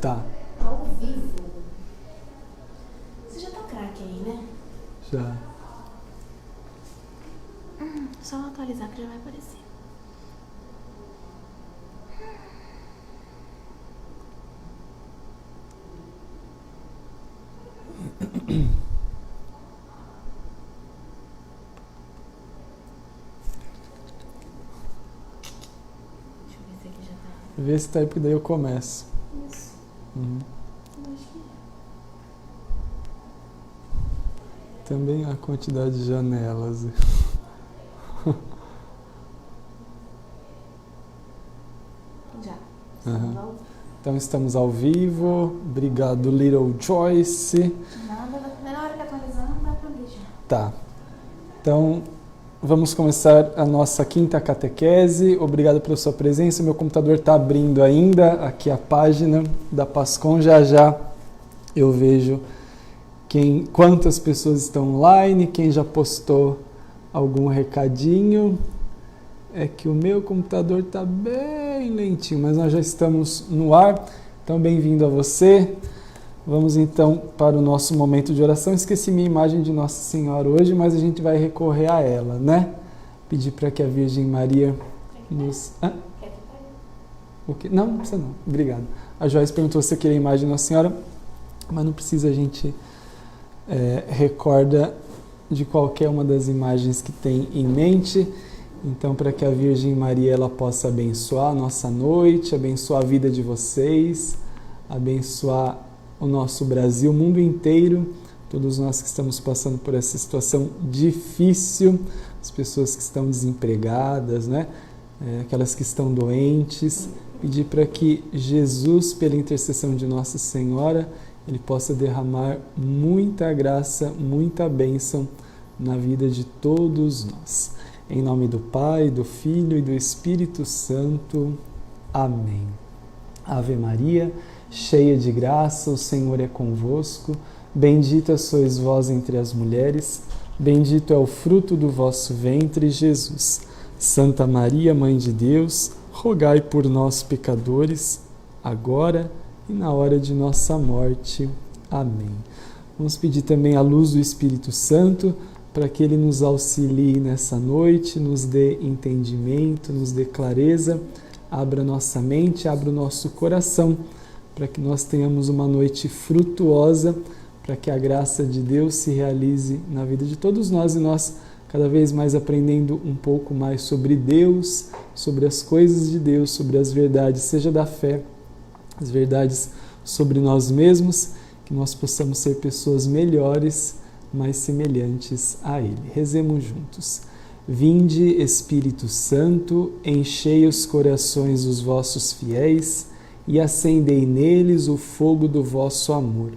Tá. Ao vivo. Você já tá craque aí, né? Já. Só atualizar que já vai aparecer. Deixa eu ver se aqui já tá. Vê se tá aí, porque daí eu começo. Isso. Uhum. Eu acho que Também a quantidade de janelas. já. Uhum. Então estamos ao vivo. Obrigado, Little Joyce. Nada, na primeira hora que atualizar não dá pra abrir já. Tá. Então, vamos começar a nossa quinta catequese. Obrigado pela sua presença. Meu computador está abrindo ainda aqui a página da Pascom. Já já eu vejo quantas pessoas estão online, quem já postou algum recadinho. É que o meu computador está bem lentinho, mas nós já estamos no ar. Então, bem-vindo a você. Vamos então para o nosso momento de oração. Esqueci minha imagem de Nossa Senhora hoje, mas a gente vai recorrer a ela, né? Pedir para que a Virgem Maria nos... O quê? Não precisa não. Obrigado. A Joyce perguntou se você queria a imagem de Nossa Senhora, mas não precisa, a gente recorda de qualquer uma das imagens que tem em mente. Então, para que a Virgem Maria ela possa abençoar a nossa noite, abençoar a vida de vocês, abençoar o nosso Brasil, o mundo inteiro, todos nós que estamos passando por essa situação difícil, as pessoas que estão desempregadas, né? Aquelas que estão doentes, pedir para que Jesus, pela intercessão de Nossa Senhora, Ele possa derramar muita graça, muita bênção na vida de todos nós. Em nome do Pai, do Filho e do Espírito Santo. Amém. Ave Maria, cheia de graça, o Senhor é convosco. Bendita sois vós entre as mulheres, bendito é o fruto do vosso ventre, Jesus. Santa Maria, Mãe de Deus, rogai por nós, pecadores, agora e na hora de nossa morte. Amém. Vamos pedir também a luz do Espírito Santo, para que Ele nos auxilie nessa noite, nos dê entendimento, nos dê clareza, abra nossa mente, abra o nosso coração, para que nós tenhamos uma noite frutuosa, para que a graça de Deus se realize na vida de todos nós e nós cada vez mais aprendendo um pouco mais sobre Deus, sobre as coisas de Deus, sobre as verdades, seja da fé, as verdades sobre nós mesmos, que nós possamos ser pessoas melhores, mais semelhantes a Ele. Rezemos juntos. Vinde, Espírito Santo, enchei os corações dos vossos fiéis e acendei neles o fogo do vosso amor.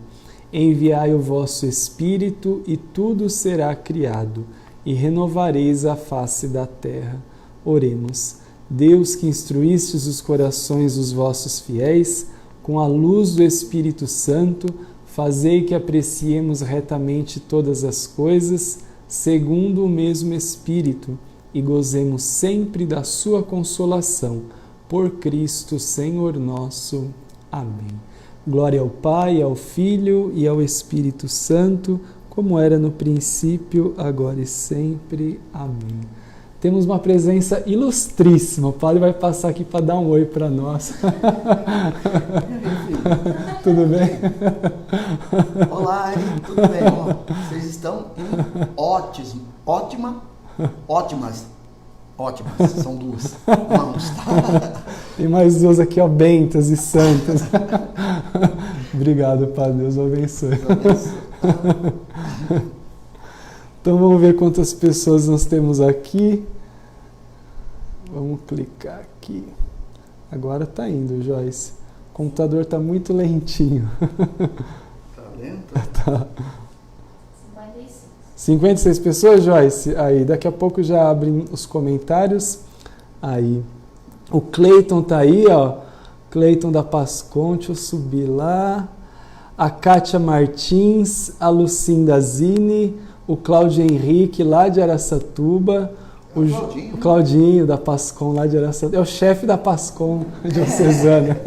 Enviai o vosso Espírito e tudo será criado, e renovareis a face da terra. Oremos. Deus, que instruístes os corações dos vossos fiéis, com a luz do Espírito Santo, fazei que apreciemos retamente todas as coisas, segundo o mesmo Espírito, e gozemos sempre da sua consolação. Por Cristo, Senhor nosso. Amém. Glória ao Pai, ao Filho e ao Espírito Santo, como era no princípio, agora e sempre. Amém. Temos uma presença ilustríssima. O padre vai passar aqui para dar um oi para nós. Tudo bem? Olá, tudo bem? Vocês estão ótimas, são duas mãos. Tem mais duas aqui, ó, bentas e santas. Obrigado, Padre, Deus o abençoe. Então vamos ver quantas pessoas nós temos aqui. Vamos clicar aqui. Agora está indo, Joyce. O computador está muito lentinho. Tá lento? Tá. 56. 56 pessoas, Joyce? Aí, daqui a pouco já abrem os comentários. Aí. O Cleiton tá aí, ó. Cleiton da Pascom, deixa eu subir lá. A Kátia Martins, a Lucinda Zini, o Cláudio Henrique lá de Araçatuba, Claudinho. O Claudinho da Pascom lá de Araçatuba. É o chefe da Pascom diocesana.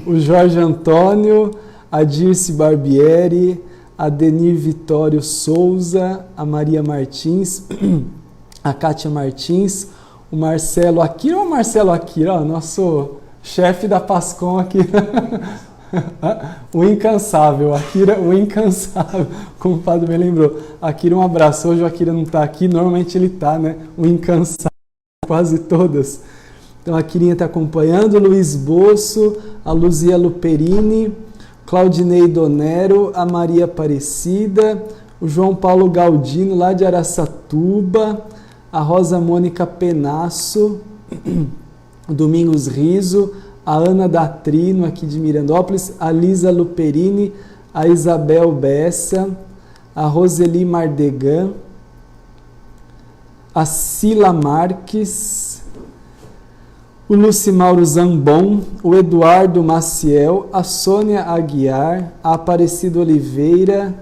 O Jorge Antônio, a Dirce Barbieri, a Denir Vitório Souza, a Maria Martins, a Kátia Martins, o Marcelo Akira, ou o Marcelo Akira, ó, nosso chefe da Pascom aqui. O incansável, Akira, o incansável, como o padre me lembrou. Akira, um abraço. Hoje o Akira não está aqui, normalmente ele está, né? O incansável, quase todas. Então a Akirinha está acompanhando, o Luiz Bosso, a Luzia Luperini, Claudinei Donero, a Maria Aparecida, o João Paulo Galdino, lá de Araçatuba, a Rosa Mônica Penasso, o Domingos Riso, a Ana Datrino, aqui de Mirandópolis, a Lisa Luperini, a Isabel Bessa, a Roseli Mardegan, a Sila Marques, o Lucimauro Zambon, o Eduardo Maciel, a Sônia Aguiar, a Aparecida Oliveira,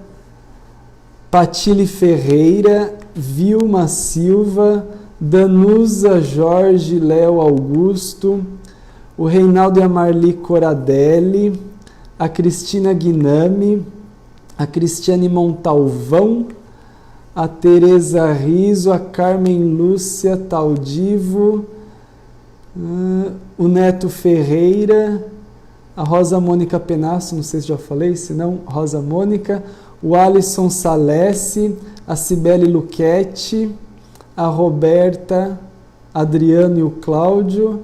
Patile Ferreira, Vilma Silva, Danusa Jorge Léo Augusto, o Reinaldo e a Marli Coradelli, a Cristina Guinami, a Cristiane Montalvão, a Tereza Riso, a Carmen Lúcia Taldivo, o Neto Ferreira, a Rosa Mônica Penasso, não sei se já falei, se não, Rosa Mônica, o Alisson Salessi, a Cibele Luchetti, a Roberta, Adriano e o Cláudio,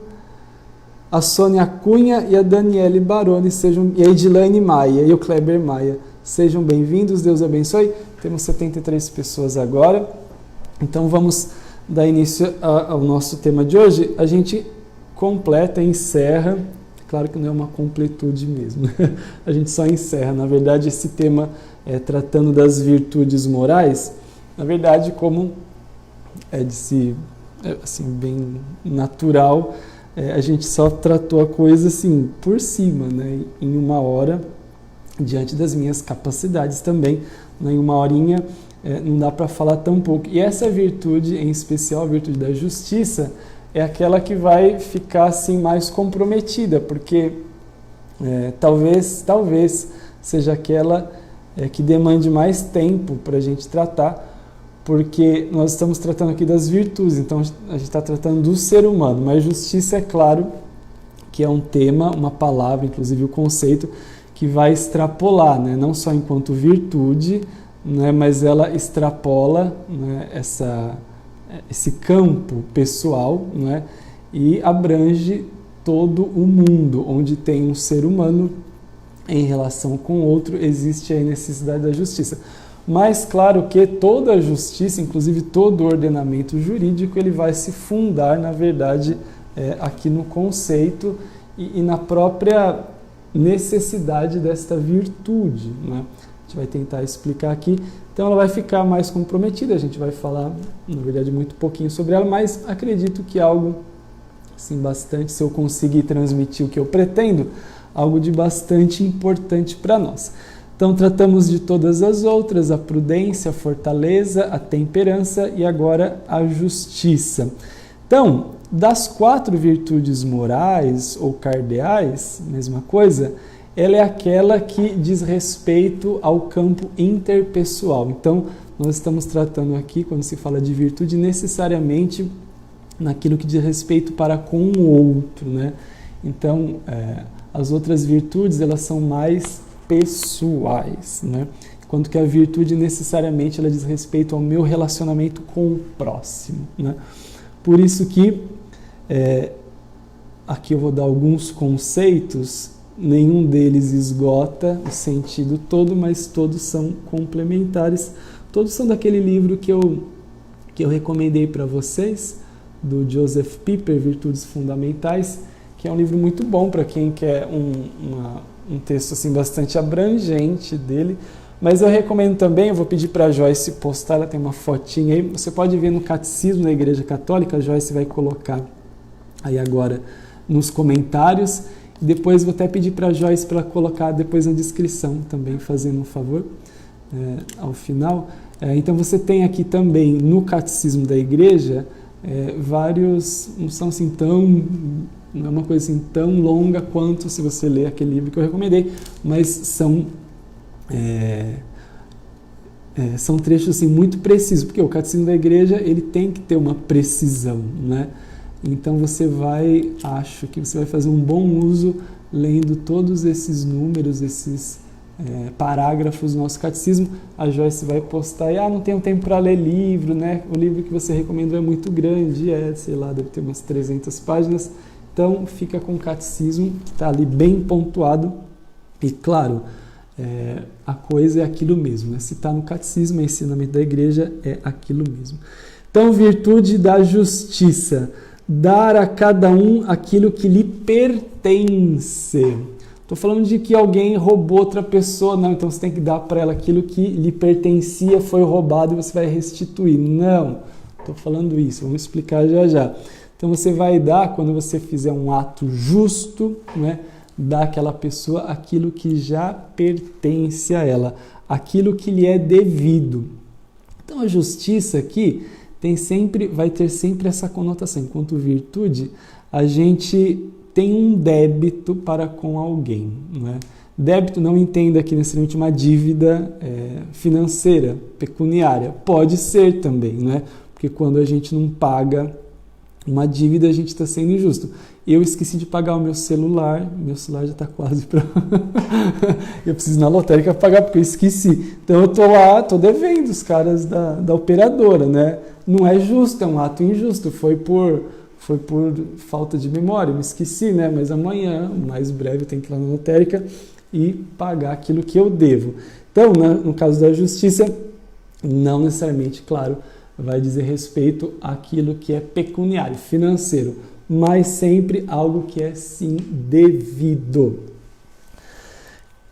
a Sônia Cunha e a Daniele Baroni, e a Edilane Maia e o Kleber Maia. Sejam bem-vindos, Deus abençoe. Temos 73 pessoas agora, então vamos dar início ao nosso tema de hoje. A gente completa, encerra, claro que não é uma completude mesmo, a gente só encerra. Na verdade, esse tema, tratando das virtudes morais, na verdade, como é de si, assim, bem natural, a gente só tratou a coisa assim, por cima, né, em uma hora, diante das minhas capacidades também, né, em uma horinha não dá para falar tão pouco. E essa virtude, em especial a virtude da justiça, é aquela que vai ficar assim mais comprometida, porque talvez seja aquela que demande mais tempo para a gente tratar, porque nós estamos tratando aqui das virtudes, então a gente está tratando do ser humano, mas justiça, é claro, que é um tema, uma palavra, inclusive o conceito, que vai extrapolar, né? Não só enquanto virtude, né? Mas ela extrapola, né? Esse campo pessoal, né? E abrange todo o mundo, onde tem um ser humano em relação com outro, existe a necessidade da justiça. Mas claro que toda a justiça, inclusive todo o ordenamento jurídico, ele vai se fundar, na verdade, aqui no conceito e na própria necessidade desta virtude, né? A gente vai tentar explicar aqui. Então ela vai ficar mais comprometida, a gente vai falar, na verdade, muito pouquinho sobre ela, mas acredito que algo, assim, bastante, se eu conseguir transmitir o que eu pretendo, algo de bastante importante para nós. Então, tratamos de todas as outras, a prudência, a fortaleza, a temperança e agora a justiça. Então, das 4 virtudes morais ou cardeais, mesma coisa, ela é aquela que diz respeito ao campo interpessoal. Então, nós estamos tratando aqui, quando se fala de virtude, necessariamente naquilo que diz respeito para com o outro, né? Então, as outras virtudes, elas são mais pessoais, né? Enquanto que a virtude necessariamente ela diz respeito ao meu relacionamento com o próximo, né? Por isso que aqui eu vou dar alguns conceitos, nenhum deles esgota o sentido todo, mas todos são complementares, todos são daquele livro que eu recomendei para vocês, do Joseph Pieper, Virtudes Fundamentais, que é um livro muito bom para quem quer um texto assim, bastante abrangente dele, mas eu recomendo também, eu vou pedir para a Joyce postar, ela tem uma fotinha aí, você pode ver no Catecismo da Igreja Católica, a Joyce vai colocar aí agora nos comentários, depois vou até pedir para a Joyce para colocar depois na descrição também, fazendo um favor, ao final, Então você tem aqui também no Catecismo da Igreja vários, não são assim não é uma coisa assim tão longa quanto se você ler aquele livro que eu recomendei, mas são trechos assim, muito precisos, porque o Catecismo da Igreja ele tem que ter uma precisão, né? Então acho que você vai fazer um bom uso lendo todos esses números, esses parágrafos do nosso catecismo. A Joyce vai postar e não tenho tempo para ler livro, né? O livro que você recomendou é muito grande, sei lá, deve ter umas 300 páginas. Então fica com o catecismo, que está ali bem pontuado. E claro, a coisa é aquilo mesmo, né? Se está no catecismo, é ensinamento da igreja, é aquilo mesmo. Então, virtude da justiça, dar a cada um aquilo que lhe pertence. Estou falando de que alguém roubou outra pessoa, não, então você tem que dar para ela aquilo que lhe pertencia, foi roubado e você vai restituir. Não, estou falando isso, vamos explicar já já. Então você vai dar, quando você fizer um ato justo, né, dar àquela pessoa aquilo que já pertence a ela, aquilo que lhe é devido. Então a justiça aqui vai ter sempre essa conotação. Enquanto virtude, a gente tem um débito para com alguém, né? Débito não entenda aqui necessariamente uma dívida financeira, pecuniária. Pode ser também, né? Porque quando a gente não paga uma dívida, a gente está sendo injusto. Eu esqueci de pagar o meu celular já está quase para... eu preciso ir na lotérica pagar porque eu esqueci. Então eu estou lá, estou devendo os caras da operadora, né? Não é justo, é um ato injusto, foi por falta de memória, eu me esqueci, né? Mas amanhã, mais breve, eu tenho que ir lá na lotérica e pagar aquilo que eu devo. Então, no caso da justiça, não necessariamente, claro, vai dizer respeito àquilo que é pecuniário, financeiro, mas sempre algo que é sim devido.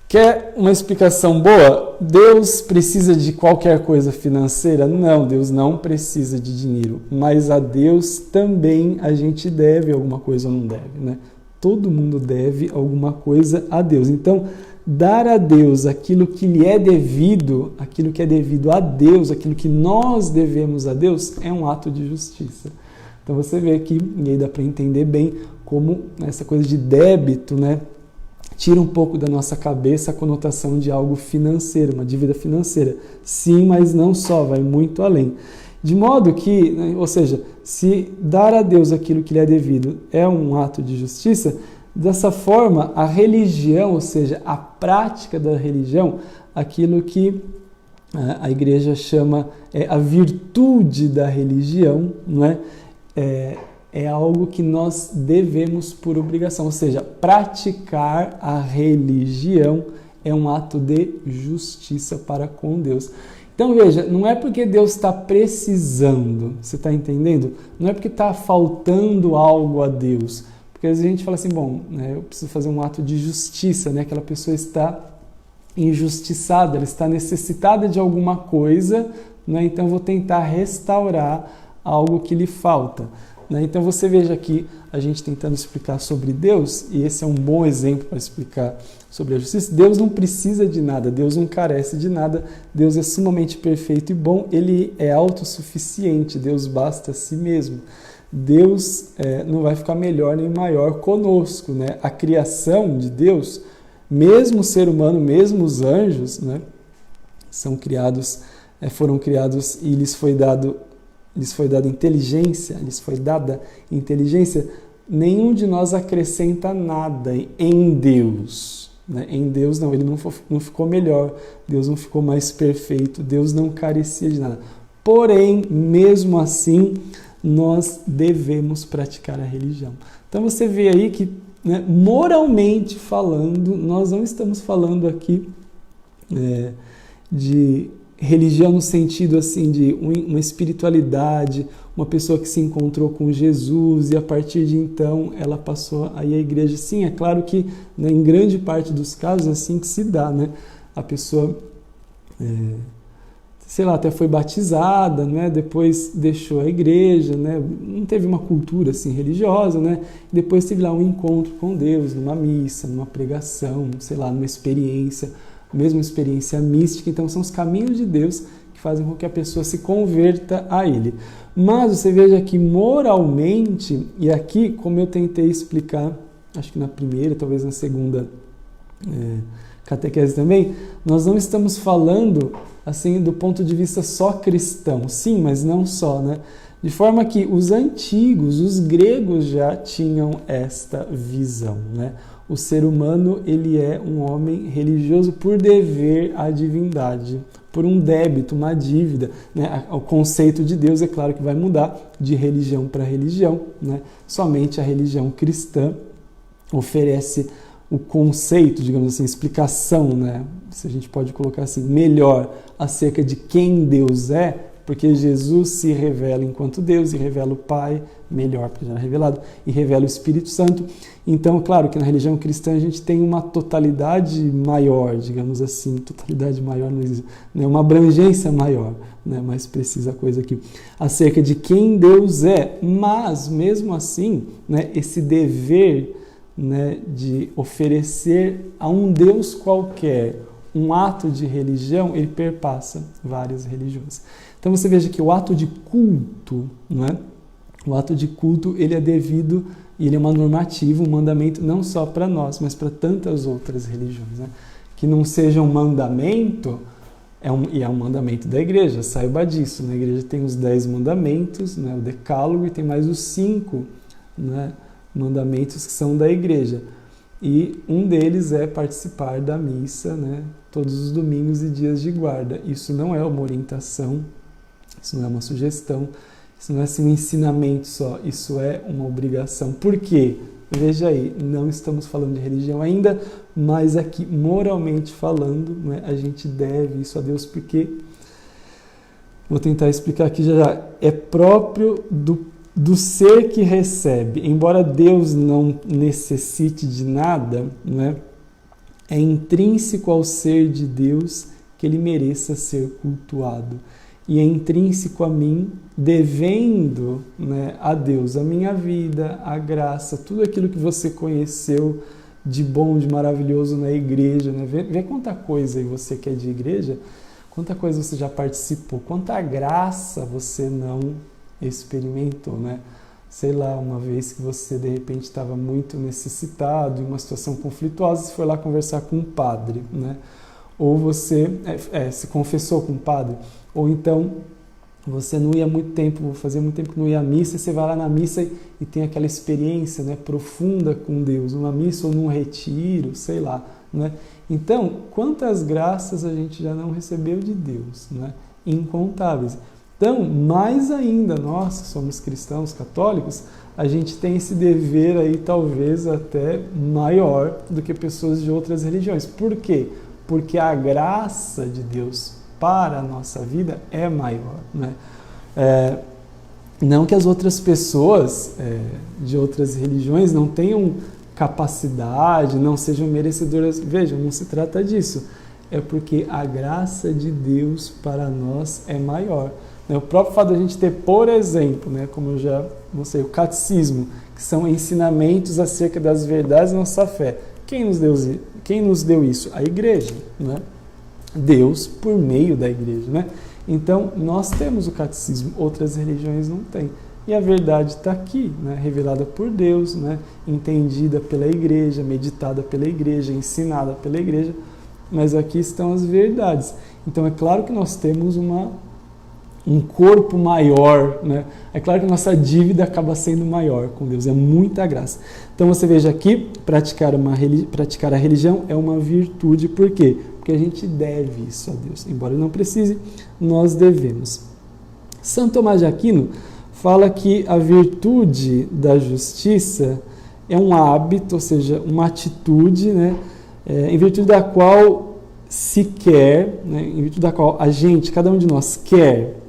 Quer uma explicação boa? Deus precisa de qualquer coisa financeira? Não, Deus não precisa de dinheiro, mas a Deus também a gente deve alguma coisa ou não deve, né? Todo mundo deve alguma coisa a Deus. Então, dar a Deus aquilo que lhe é devido, aquilo que é devido a Deus, aquilo que nós devemos a Deus, é um ato de justiça. Então você vê aqui, e aí dá para entender bem como essa coisa de débito, né, tira um pouco da nossa cabeça a conotação de algo financeiro, uma dívida financeira. Sim, mas não só, vai muito além. De modo que, né, ou seja, se dar a Deus aquilo que lhe é devido é um ato de justiça, dessa forma, a religião, ou seja, a prática da religião, aquilo que a igreja chama a virtude da religião, não é? É algo que nós devemos por obrigação, ou seja, praticar a religião é um ato de justiça para com Deus. Então veja, não é porque Deus está precisando, você está entendendo? Não é porque está faltando algo a Deus, porque às vezes a gente fala assim, bom, né, eu preciso fazer um ato de justiça, né? Aquela pessoa está injustiçada, ela está necessitada de alguma coisa, né? Então eu vou tentar restaurar algo que lhe falta. Então você veja aqui a gente tentando explicar sobre Deus, e esse é um bom exemplo para explicar sobre a justiça. Deus não precisa de nada, Deus não carece de nada, Deus é sumamente perfeito e bom, Ele é autossuficiente, Deus basta a si mesmo. Deus não vai ficar melhor nem maior conosco, né? A criação de Deus, mesmo o ser humano, mesmo os anjos, né, foram criados e lhes foi dada inteligência, nenhum de nós acrescenta nada em Deus. Né? Em Deus não, ele não ficou melhor, Deus não ficou mais perfeito, Deus não carecia de nada. Porém, mesmo assim, nós devemos praticar a religião. Então você vê aí que, né, moralmente falando, nós não estamos falando aqui de religião no sentido assim de uma espiritualidade, uma pessoa que se encontrou com Jesus e a partir de então ela passou aí a igreja. Sim, é claro que, né, em grande parte dos casos é assim que se dá, né? A pessoa, sei lá, até foi batizada, né? Depois deixou a igreja, né? Não teve uma cultura assim religiosa, né? Depois teve lá um encontro com Deus, numa missa, numa pregação, sei lá, numa experiência, mesmo experiência mística. Então são os caminhos de Deus que fazem com que a pessoa se converta a ele. Mas você veja que moralmente, e aqui, como eu tentei explicar, acho que na primeira, talvez na segunda catequese também, nós não estamos falando assim do ponto de vista só cristão, sim, mas não só, né? De forma que os antigos, os gregos já tinham esta visão, né? O ser humano, ele é um homem religioso por dever à divindade, por um débito, uma dívida, né? O conceito de Deus, é claro que vai mudar de religião para religião, né? Somente a religião cristã oferece o conceito, digamos assim, explicação, né? Se a gente pode colocar assim, melhor acerca de quem Deus é, porque Jesus se revela enquanto Deus e revela o Pai, melhor, porque já era revelado, e revela o Espírito Santo. Então, claro que na religião cristã a gente tem uma totalidade maior, digamos assim, totalidade maior não existe, né? Uma abrangência maior, né? Mais precisa a coisa aqui, acerca de quem Deus é, mas mesmo assim, né, esse dever, né, de oferecer a um Deus qualquer um ato de religião, ele perpassa várias religiões. Então você veja que o ato de culto, né, o ato de culto, ele é devido, ele é uma normativa, um mandamento não só para nós, mas para tantas outras religiões, né? Que não seja um mandamento, é um mandamento da igreja, saiba disso, né? A igreja tem os 10 mandamentos, né, o decálogo, e tem mais os 5, né, mandamentos que são da igreja. E um deles é participar da missa, né, todos os domingos e dias de guarda. Isso não é uma orientação, isso não é uma sugestão, isso não é assim um ensinamento só, isso é uma obrigação. Por quê? Veja aí, não estamos falando de religião ainda, mas aqui, moralmente falando, né, a gente deve isso a Deus, porque, vou tentar explicar aqui já, é próprio do ser que recebe. Embora Deus não necessite de nada, né, é intrínseco ao ser de Deus que ele mereça ser cultuado. E é intrínseco a mim, devendo, né, a Deus a minha vida, a graça, tudo aquilo que você conheceu de bom, de maravilhoso na igreja. Né? Vê quanta coisa aí você que é de igreja, quanta coisa você já participou, quanta graça você não experimentou, né? Sei lá, uma vez que você de repente estava muito necessitado, em uma situação conflituosa, você foi lá conversar com um padre, né? Ou você se confessou com um padre, ou então você não ia muito tempo, fazia muito tempo que não ia à missa, você vai lá na missa e tem aquela experiência, né, profunda com Deus, numa missa ou num retiro, sei lá, né? Então, quantas graças a gente já não recebeu de Deus, né? Incontáveis. Então, mais ainda, nós que somos cristãos católicos, a gente tem esse dever aí talvez até maior do que pessoas de outras religiões. Por quê? Porque a graça de Deus para a nossa vida é maior, né? Não que as outras pessoas de outras religiões não tenham capacidade, não sejam merecedoras. Vejam, não se trata disso. É porque a graça de Deus para nós é maior. O próprio fato de a gente ter, por exemplo, né, como eu já mostrei, o catecismo, que são ensinamentos acerca das verdades da nossa fé. Quem nos deu isso? A igreja, né? Deus por meio da igreja, né? Então, nós temos o catecismo, outras religiões não têm. E a verdade está aqui, né? Revelada por Deus, né? Entendida pela igreja, meditada pela igreja, ensinada pela igreja, mas aqui estão as verdades. Então, é claro que nós temos um corpo maior, né? É claro que a nossa dívida acaba sendo maior com Deus, é muita graça. Então você veja aqui, praticar a religião é uma virtude. Por quê? Porque a gente deve isso a Deus. Embora não precise, nós devemos. Santo Tomás de Aquino fala que a virtude da justiça é um hábito, ou seja, uma atitude, né? Em virtude da qual se quer, né? Em virtude da qual a gente, cada um de nós querer,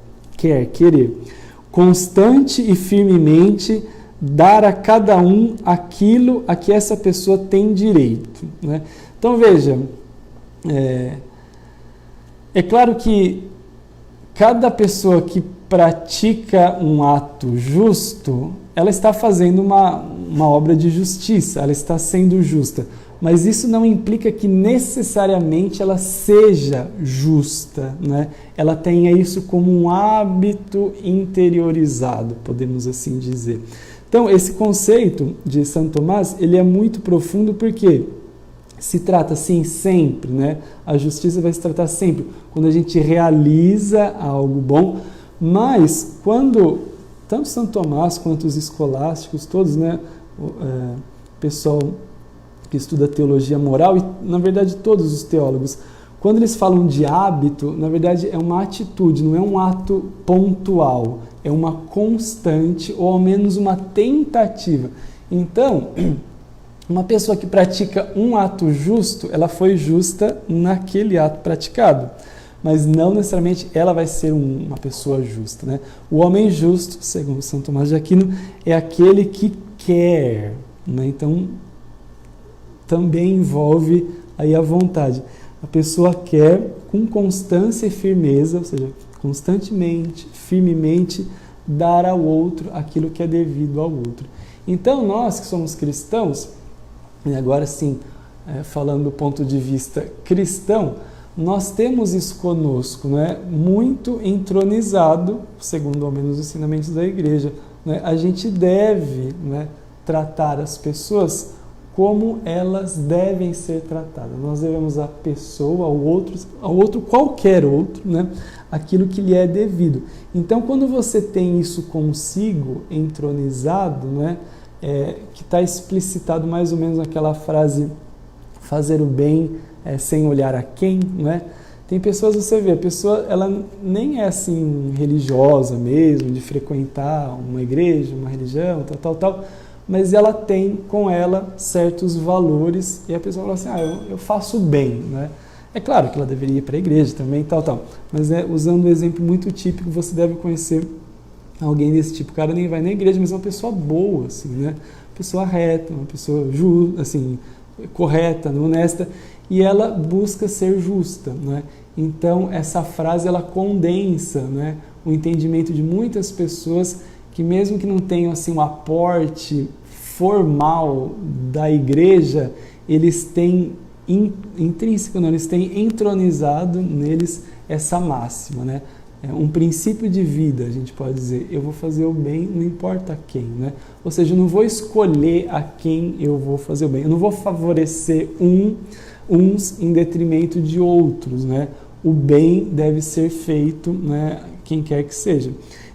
constante e firmemente dar a cada um aquilo a que essa pessoa tem direito, né? Então veja, é claro que cada pessoa que pratica um ato justo, ela está fazendo uma obra de justiça, ela está sendo justa, Mas isso não implica que necessariamente ela seja justa, né? Ela tenha isso como um hábito interiorizado, podemos assim dizer. Então, esse conceito de Santo Tomás, ele é muito profundo porque se trata assim sempre, né? A justiça vai se tratar sempre quando a gente realiza algo bom, mas quando tanto Santo Tomás quanto os escolásticos, todos, né? Pessoal que estuda teologia moral, e na verdade todos os teólogos, quando eles falam de hábito, na verdade é uma atitude, não é um ato pontual, é uma constante ou ao menos uma tentativa. Então, uma pessoa que pratica um ato justo, ela foi justa naquele ato praticado, mas não necessariamente ela vai ser uma pessoa justa, né? O homem justo, segundo Santo Tomás de Aquino, é aquele que quer, né? Então, também envolve aí a vontade. A pessoa quer com constância e firmeza, ou seja, constantemente, firmemente, dar ao outro aquilo que é devido ao outro. Então, nós que somos cristãos, e agora sim, falando do ponto de vista cristão, nós temos isso conosco, né? Muito entronizado, segundo ao menos os ensinamentos da igreja, né? A gente deve, né, tratar as pessoas como elas devem ser tratadas. Nós devemos à pessoa, ao outro, qualquer outro, né, aquilo que lhe é devido. Então, quando você tem isso consigo, entronizado, né, que está explicitado mais ou menos naquela frase, fazer o bem sem olhar a quem, né? Tem pessoas, você vê, a pessoa ela nem é assim religiosa mesmo, de frequentar uma igreja, uma religião, tal, mas ela tem com ela certos valores e a pessoa fala assim, eu faço bem, né? É claro que ela deveria ir para a igreja também, tal, mas usando um exemplo muito típico, você deve conhecer alguém desse tipo. O cara nem vai na igreja, mas é uma pessoa boa, assim, né? Uma pessoa reta, uma pessoa assim, correta, honesta, e ela busca ser justa, né? Então, essa frase, ela condensa, né, o entendimento de muitas pessoas que mesmo que não tenham assim, um aporte formal da igreja, eles têm intrínseco, não, eles têm entronizado neles essa máxima, né? Um princípio de vida, a gente pode dizer, eu vou fazer o bem, não importa quem, né? Ou seja, eu não vou escolher a quem eu vou fazer o bem, eu não vou favorecer uns em detrimento de outros, né? O bem deve ser feito, né, quem quer que seja.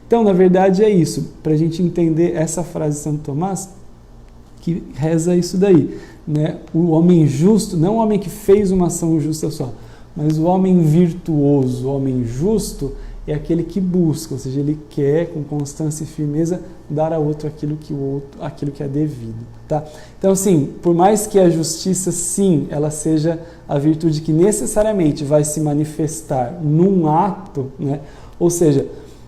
Então, na verdade, é isso. Para a gente entender essa frase de Santo Tomás, que reza isso daí, né? O homem justo, não o homem que fez uma ação justa só, mas o homem virtuoso, o homem justo, é aquele que busca, ou seja, ele quer com constância e firmeza dar a outro aquilo que é devido, tá? Então, assim, por mais que a justiça, sim, ela seja a virtude que necessariamente vai se manifestar num ato, né? Ou seja,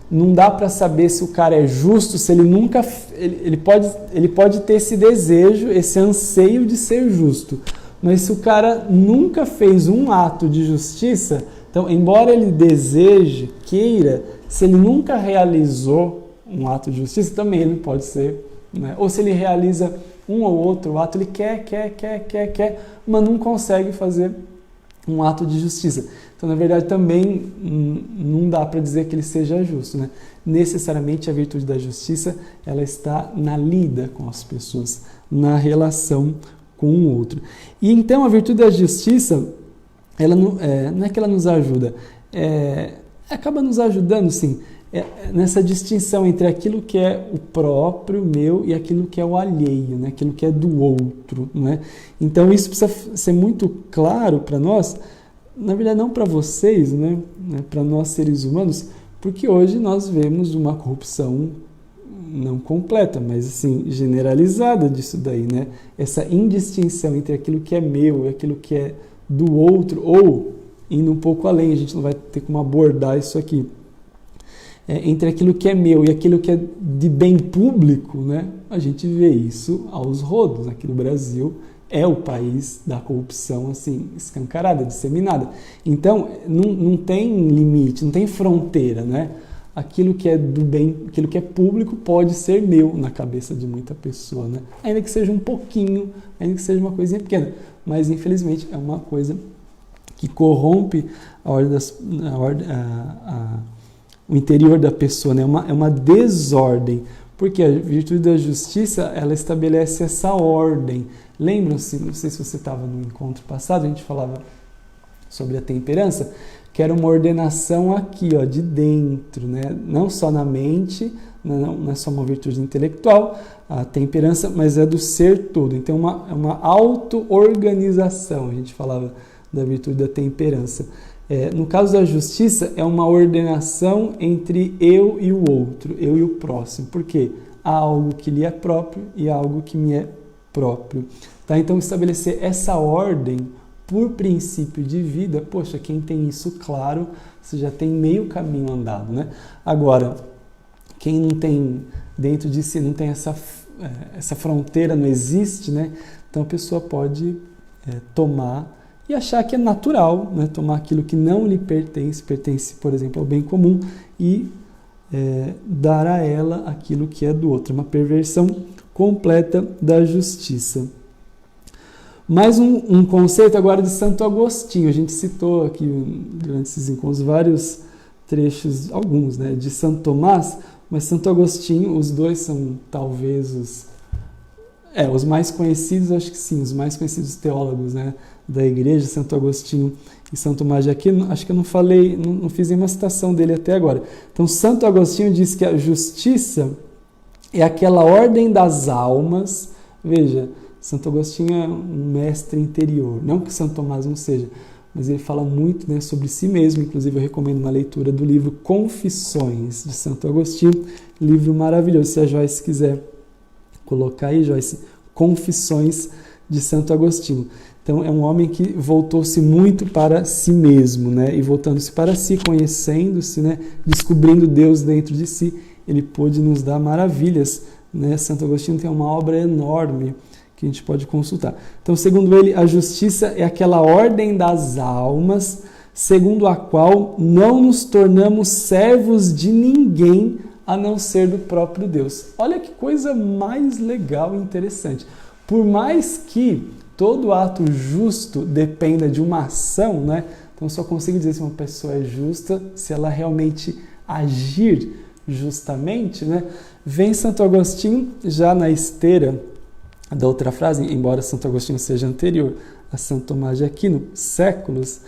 não dá para saber se o cara é justo, se ele nunca... Ele pode ter esse desejo, esse anseio de ser justo, mas se o cara nunca fez um ato de justiça, então, embora ele deseje, queira, se ele nunca realizou um ato de justiça, também ele pode ser, né? Ou se ele realiza um ou outro ato, ele quer, mas não consegue fazer um ato de justiça. Então, na verdade, também não dá para dizer que ele seja justo, né? Necessariamente a virtude da justiça, ela está na lida com as pessoas, na relação com o outro. E então a virtude da justiça, ela não é que ela nos ajuda, acaba nos ajudando, sim, nessa distinção entre aquilo que é o próprio, meu, e aquilo que é o alheio, né? Aquilo que é do outro, né? Então isso precisa ser muito claro para nós, na verdade não para vocês, né? Para nós seres humanos, porque hoje nós vemos uma corrupção não completa, mas assim, generalizada disso daí, né? Essa indistinção entre aquilo que é meu e aquilo que é do outro, ou indo um pouco além, a gente não vai ter como abordar isso aqui, entre aquilo que é meu e aquilo que é de bem público, né? A gente vê isso aos rodos. Aqui no Brasil é o país da corrupção assim, escancarada, disseminada. Então, não tem limite, não tem fronteira, né? Aquilo que é do bem, aquilo que é público pode ser meu na cabeça de muita pessoa, né? Ainda que seja um pouquinho, ainda que seja uma coisinha pequena. mas infelizmente é uma coisa que corrompe o interior da pessoa, né? É uma desordem, porque a virtude da justiça, ela estabelece essa ordem. Lembram-se, não sei se você estava no encontro passado, a gente falava sobre a temperança, que era uma ordenação aqui, ó, de dentro, né? Não só na mente, não é só uma virtude intelectual, a temperança, mas é do ser todo. Então é uma auto-organização, a gente falava da virtude da temperança. No caso da justiça, é uma ordenação entre eu e o outro, eu e o próximo. Por quê? Há algo que lhe é próprio e há algo que me é próprio. Tá? Então, estabelecer essa ordem por princípio de vida, poxa, quem tem isso claro, você já tem meio caminho andado, né? Agora, quem não tem dentro de si, não tem essa fronteira, não existe, né? Então, a pessoa pode tomar e achar que é natural, né? Tomar aquilo que não lhe pertence, por exemplo, ao bem comum e dar a ela aquilo que é do outro. Uma perversão completa da justiça. Mais um conceito agora de Santo Agostinho. A gente citou aqui durante esses encontros vários trechos, alguns, né, de Santo Tomás, mas Santo Agostinho, os dois são talvez os mais conhecidos, acho que sim, os mais conhecidos teólogos, né, da igreja, Santo Agostinho e Santo Tomás de Aquino. Acho que eu não falei, não fiz nenhuma citação dele até agora. Então, Santo Agostinho diz que a justiça é aquela ordem das almas. Veja, Santo Agostinho é um mestre interior, não que Santo Tomás não seja, mas ele fala muito, né, sobre si mesmo. Inclusive eu recomendo uma leitura do livro Confissões, de Santo Agostinho, livro maravilhoso. Se a Joyce quiser colocar aí, Joyce, Confissões de Santo Agostinho. Então é um homem que voltou-se muito para si mesmo, né, e voltando-se para si, conhecendo-se, né, descobrindo Deus dentro de si, ele pôde nos dar maravilhas, né? Santo Agostinho tem uma obra enorme que a gente pode consultar. Então, segundo ele, a justiça é aquela ordem das almas, segundo a qual não nos tornamos servos de ninguém a não ser do próprio Deus. Olha que coisa mais legal e interessante. Por mais que todo ato justo dependa de uma ação, né? Então, só consigo dizer se uma pessoa é justa se ela realmente agir justamente, né? Vem Santo Agostinho já na esteira da outra frase, embora Santo Agostinho seja anterior a Santo Tomás de Aquino, séculos,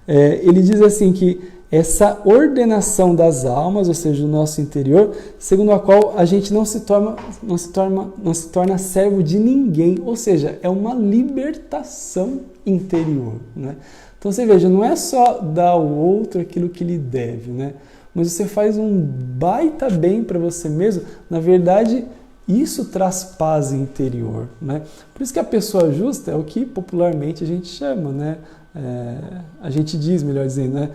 ele diz assim que essa ordenação das almas, ou seja, do nosso interior, segundo a qual a gente não se torna servo de ninguém, ou seja, é uma libertação interior, né? Então você veja, não é só dar ao outro aquilo que lhe deve, né? Mas você faz um baita bem para você mesmo. Na verdade, isso traz paz interior, né? Por isso que a pessoa justa é o que popularmente a gente chama, né? A gente diz, melhor dizendo, né?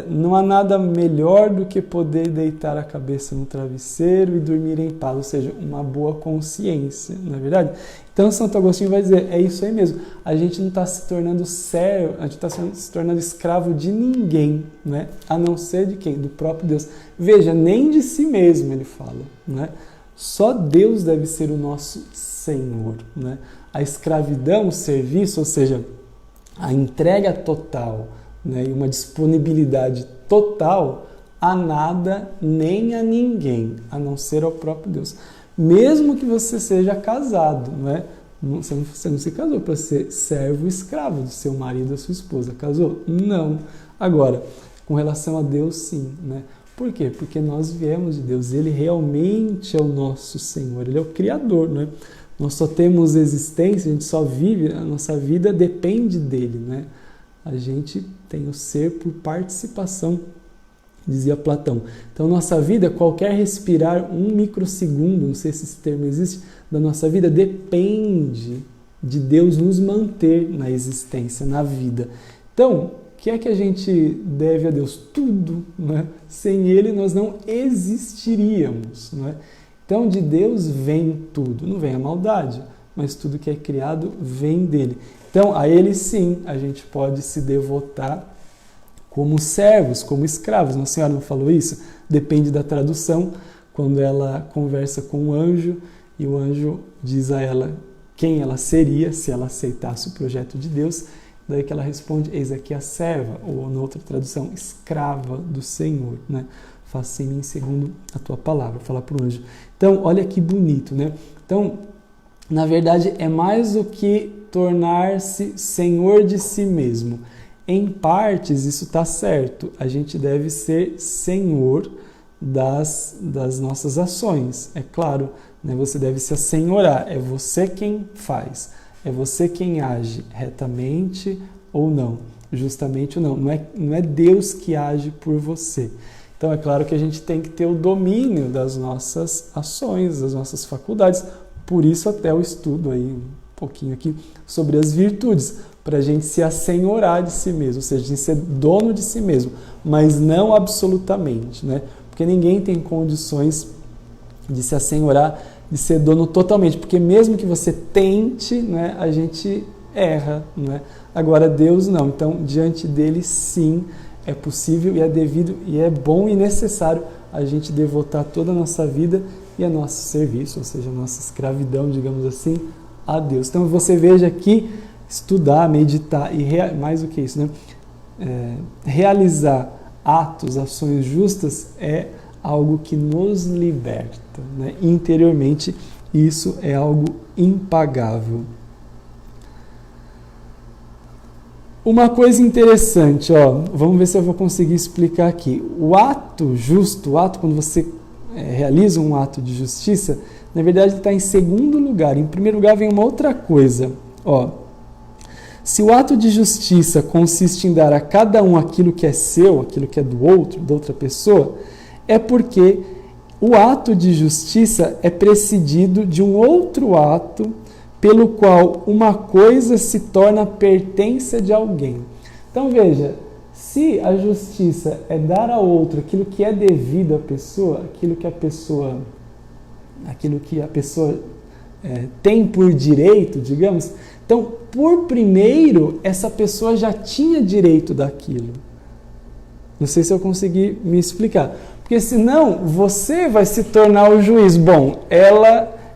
Não há nada melhor do que poder deitar a cabeça no travesseiro e dormir em paz, ou seja, uma boa consciência, não é verdade? Então, Santo Agostinho vai dizer, é isso aí mesmo, a gente não está se tornando servo, a gente está se tornando escravo de ninguém, né? A não ser de quem? Do próprio Deus. Veja, nem de si mesmo ele fala, né? Só Deus deve ser o nosso Senhor, né? A escravidão, o serviço, ou seja, a entrega total, né, e uma disponibilidade total a nada nem a ninguém, a não ser ao próprio Deus. Mesmo que você seja casado, né? Você não se casou para ser servo e escravo do seu marido, da sua esposa. Casou? Não. Agora, com relação a Deus, sim, né? Por quê? Porque nós viemos de Deus. Ele realmente é o nosso Senhor. Ele é o Criador, né? Nós só temos existência, a gente só vive, a nossa vida depende dele, né? A gente tem o ser por participação, dizia Platão. Então, nossa vida, qualquer respirar, 1 microsegundo, não sei se esse termo existe, da nossa vida, depende de Deus nos manter na existência, na vida. Então, o que é que a gente deve a Deus? Tudo, né? Sem Ele, nós não existiríamos, né? Então, de Deus vem tudo. Não vem a maldade, mas tudo que é criado vem dele. Então, a Ele sim, a gente pode se devotar como servos, como escravos. Nossa Senhora não falou isso? Depende da tradução. Quando ela conversa com o anjo e o anjo diz a ela quem ela seria se ela aceitasse o projeto de Deus. Daí que ela responde, eis aqui a serva, ou na outra tradução, escrava do Senhor, né? Faça em mim segundo a tua palavra, fala para o anjo. Então, olha que bonito, né? Então, na verdade, é mais do que tornar-se senhor de si mesmo. Em partes, isso está certo. A gente deve ser senhor das nossas ações. É claro, né? Você deve se assenhorar. É você quem faz. É você quem age retamente ou não, justamente ou não. Não é Deus que age por você. Então, é claro que a gente tem que ter o domínio das nossas ações, das nossas faculdades. Por isso, até o estudo aí, um pouquinho aqui, sobre as virtudes, para a gente se assenhorar de si mesmo, ou seja, de ser dono de si mesmo, mas não absolutamente, né? Porque ninguém tem condições de se assenhorar, de ser dono totalmente, porque mesmo que você tente, né, a gente erra, né? Agora, Deus não. Então, diante dele, sim, é possível e é devido e é bom e necessário a gente devotar toda a nossa vida e a nosso serviço, ou seja, a nossa escravidão, digamos assim, a Deus. Então você veja aqui, estudar, meditar e mais do que isso, né? Realizar atos, ações justas é algo que nos liberta, né? Interiormente, isso é algo impagável. Uma coisa interessante, ó, vamos ver se eu vou conseguir explicar aqui. O ato justo, o ato quando você realiza um ato de justiça, na verdade está em segundo lugar. Em primeiro lugar vem uma outra coisa. Ó, se o ato de justiça consiste em dar a cada um aquilo que é seu, aquilo que é do outro, da outra pessoa, é porque o ato de justiça é precedido de um outro ato pelo qual uma coisa se torna pertença de alguém. Então veja, se a justiça é dar ao outro aquilo que é devido à pessoa, aquilo que a pessoa tem por direito, digamos, então, por primeiro, essa pessoa já tinha direito daquilo. Não sei se eu consegui me explicar. Porque senão, você vai se tornar o juiz. Bom,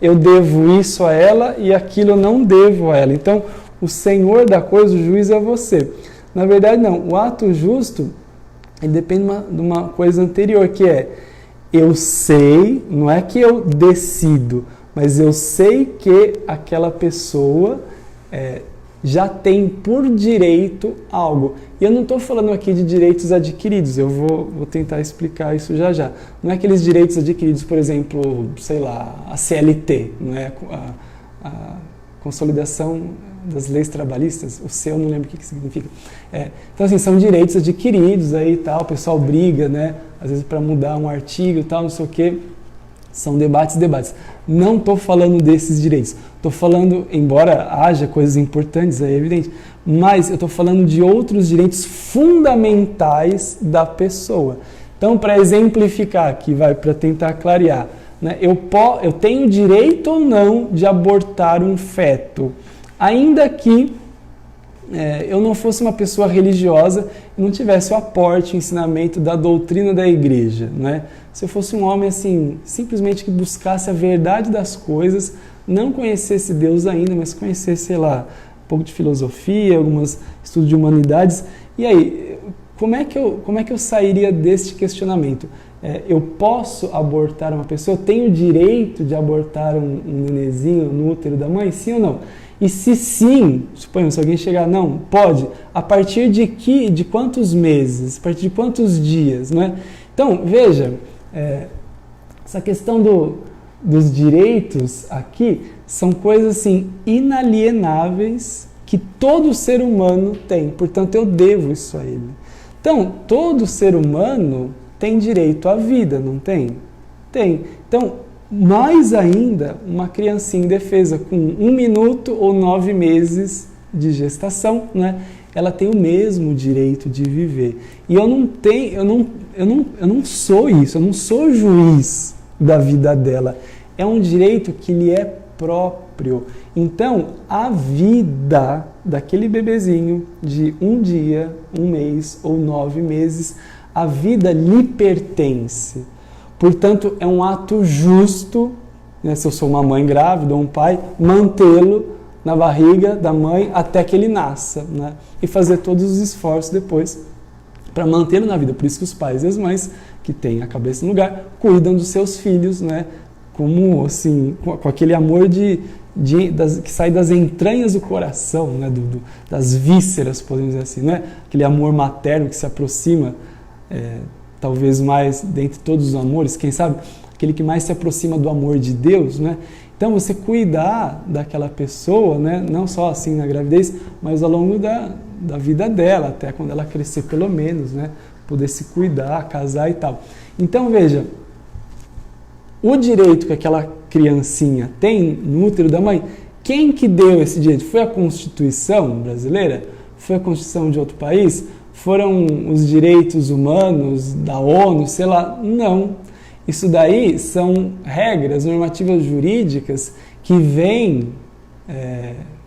eu devo isso a ela e aquilo eu não devo a ela. Então, o senhor da coisa, o juiz é você. Na verdade, não. O ato justo, ele depende de uma coisa anterior, que é, eu sei, não é que eu decido, mas eu sei que aquela pessoa já tem por direito algo. E eu não estou falando aqui de direitos adquiridos, eu vou tentar explicar isso já já. Não é aqueles direitos adquiridos, por exemplo, sei lá, a CLT, não é? A consolidação das leis trabalhistas, o C eu não lembro o que significa. Então, assim, são direitos adquiridos aí e tal, o pessoal briga, né? Às vezes para mudar um artigo e tal, não sei o quê. São debates. Não estou falando desses direitos. Estou falando, embora haja coisas importantes, é evidente, mas eu estou falando de outros direitos fundamentais da pessoa. Então, para exemplificar aqui, para tentar clarear, né, eu tenho direito ou não de abortar um feto, ainda que eu não fosse uma pessoa religiosa e não tivesse o aporte, o ensinamento da doutrina da igreja, né? Se eu fosse um homem assim, simplesmente que buscasse a verdade das coisas, não conhecesse Deus ainda, mas conhecesse, sei lá, um pouco de filosofia, alguns estudos de humanidades, e aí, como é que eu sairia deste questionamento? Eu posso abortar uma pessoa? Eu tenho o direito de abortar um nenenzinho no útero da mãe? Sim ou não? E se sim, suponhamos, se alguém chegar, não, pode, a partir de quantos meses, a partir de quantos dias, né? Então, veja, essa questão dos direitos aqui são coisas assim inalienáveis que todo ser humano tem, portanto eu devo isso a ele. Então, todo ser humano tem direito à vida, não tem? Tem. Então, mais ainda, uma criancinha indefesa com 1 minuto ou 9 meses de gestação, né? Ela tem o mesmo direito de viver. E eu não sou isso, eu não sou juiz da vida dela. É um direito que lhe é próprio. Então, a vida daquele bebezinho de 1 dia, 1 mês ou 9 meses, a vida lhe pertence. Portanto, é um ato justo, né, se eu sou uma mãe grávida ou um pai, mantê-lo na barriga da mãe até que ele nasça, né, e fazer todos os esforços depois para mantê-lo na vida. Por isso que os pais e as mães que têm a cabeça no lugar cuidam dos seus filhos, né, como assim, com aquele amor que sai das entranhas do coração, né, das vísceras, podemos dizer assim, né, aquele amor materno que se aproxima, talvez mais dentre todos os amores, quem sabe, aquele que mais se aproxima do amor de Deus, né? Então você cuidar daquela pessoa, né, não só assim na gravidez, mas ao longo da vida dela, até quando ela crescer pelo menos, né, poder se cuidar, casar e tal. Então veja, o direito que aquela criancinha tem no útero da mãe, quem que deu esse direito? Foi a Constituição brasileira? Foi a Constituição de outro país? Foram os direitos humanos da ONU? Sei lá, não. Isso daí são regras, normativas jurídicas que vêm,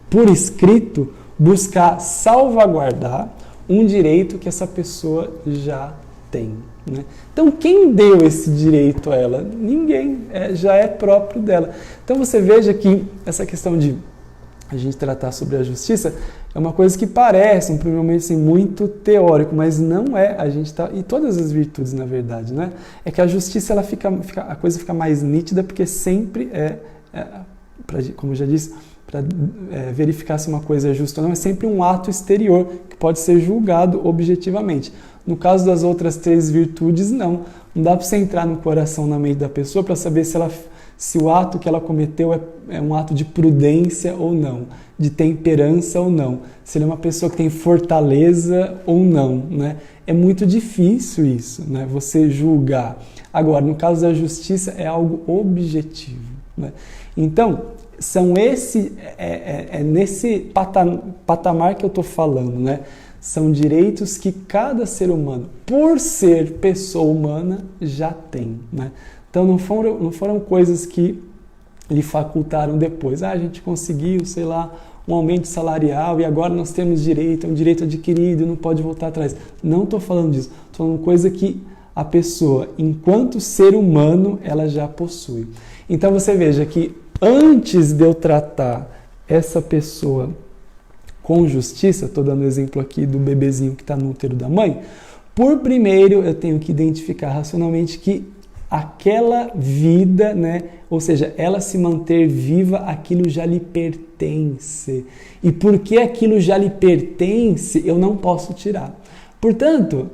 por escrito, buscar salvaguardar um direito que essa pessoa já tem, né? Então, quem deu esse direito a ela? Ninguém, já é próprio dela. Então, você veja que essa questão de a gente tratar sobre a justiça é uma coisa que parece, um primeiramente assim, muito teórico, mas não é. A gente tá, e todas as virtudes, na verdade, né? É que a justiça, a coisa fica mais nítida, porque sempre como eu já disse, para verificar se uma coisa é justa ou não, é sempre um ato exterior que pode ser julgado objetivamente. No caso das outras 3 virtudes, não. Não dá para você entrar no coração, na mente da pessoa para saber se o ato que ela cometeu é um ato de prudência ou não, de temperança ou não, se ele é uma pessoa que tem fortaleza ou não, né? É muito difícil isso, né? Você julgar. Agora, no caso da justiça, é algo objetivo, né? Então, nesse patamar que eu estou falando, né? São direitos que cada ser humano, por ser pessoa humana, já tem, né? Então não foram coisas que lhe facultaram depois. A gente conseguiu, sei lá, um aumento salarial e agora nós temos direito, é um direito adquirido, não pode voltar atrás. Não estou falando disso, estou falando coisa que a pessoa, enquanto ser humano, ela já possui. Então você veja que antes de eu tratar essa pessoa com justiça, estou dando exemplo aqui do bebezinho que está no útero da mãe, por primeiro eu tenho que identificar racionalmente que aquela vida, né, ou seja, ela se manter viva, aquilo já lhe pertence. E porque aquilo já lhe pertence, eu não posso tirar. Portanto,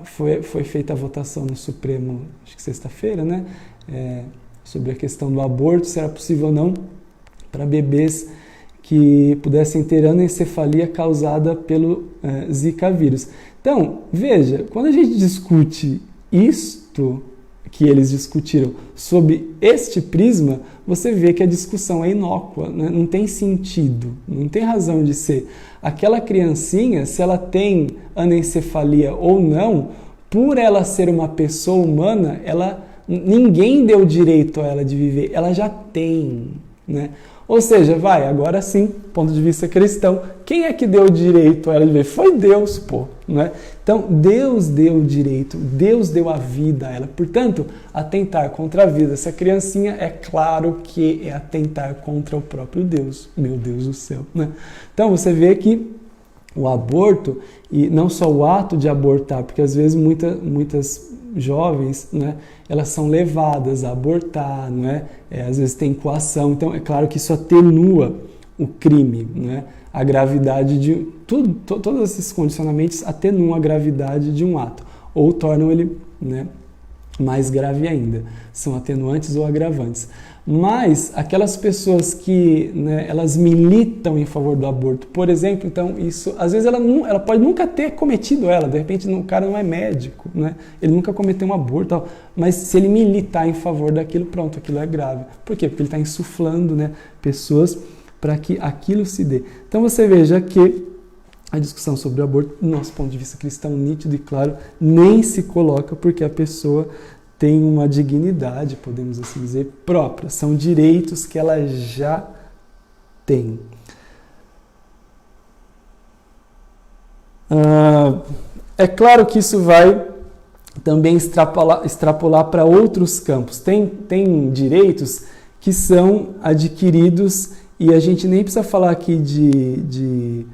foi feita a votação no Supremo, acho que sexta-feira, né, sobre a questão do aborto, se era possível ou não para bebês que pudessem ter anencefalia causada pelo Zika vírus. Então, veja, quando a gente discute isto que eles discutiram sob este prisma, você vê que a discussão é inócua, né? Não tem sentido, não tem razão de ser. Aquela criancinha, se ela tem anencefalia ou não, por ela ser uma pessoa humana, ninguém deu direito a ela de viver, ela já tem, né? Ou seja, agora sim, ponto de vista cristão, quem é que deu o direito a ela de viver? Foi Deus, né? Então, Deus deu o direito, Deus deu a vida a ela. Portanto, atentar contra a vida dessa criancinha, é claro que é atentar contra o próprio Deus. Meu Deus do céu, né? Então, você vê que o aborto, e não só o ato de abortar, porque às vezes muitas jovens, né, elas são levadas a abortar, não é? Às vezes tem coação, então é claro que isso atenua o crime, né? A gravidade de todos esses condicionamentos atenuam a gravidade de um ato ou tornam ele, né, mais grave ainda. São atenuantes ou agravantes. Mas aquelas pessoas que, né, elas militam em favor do aborto, por exemplo, então isso, às vezes ela pode nunca ter cometido de repente o cara não é médico, né? Ele nunca cometeu um aborto, tal, mas se ele militar em favor daquilo, pronto, aquilo é grave. Por quê? Porque ele está insuflando, né, pessoas para que aquilo se dê. Então você veja que a discussão sobre o aborto, do nosso ponto de vista cristão, nítido e claro, nem se coloca porque a pessoa tem uma dignidade, podemos assim dizer, própria. São direitos que ela já tem. É claro que isso vai também extrapolar para outros campos. Tem direitos que são adquiridos, e a gente nem precisa falar aqui de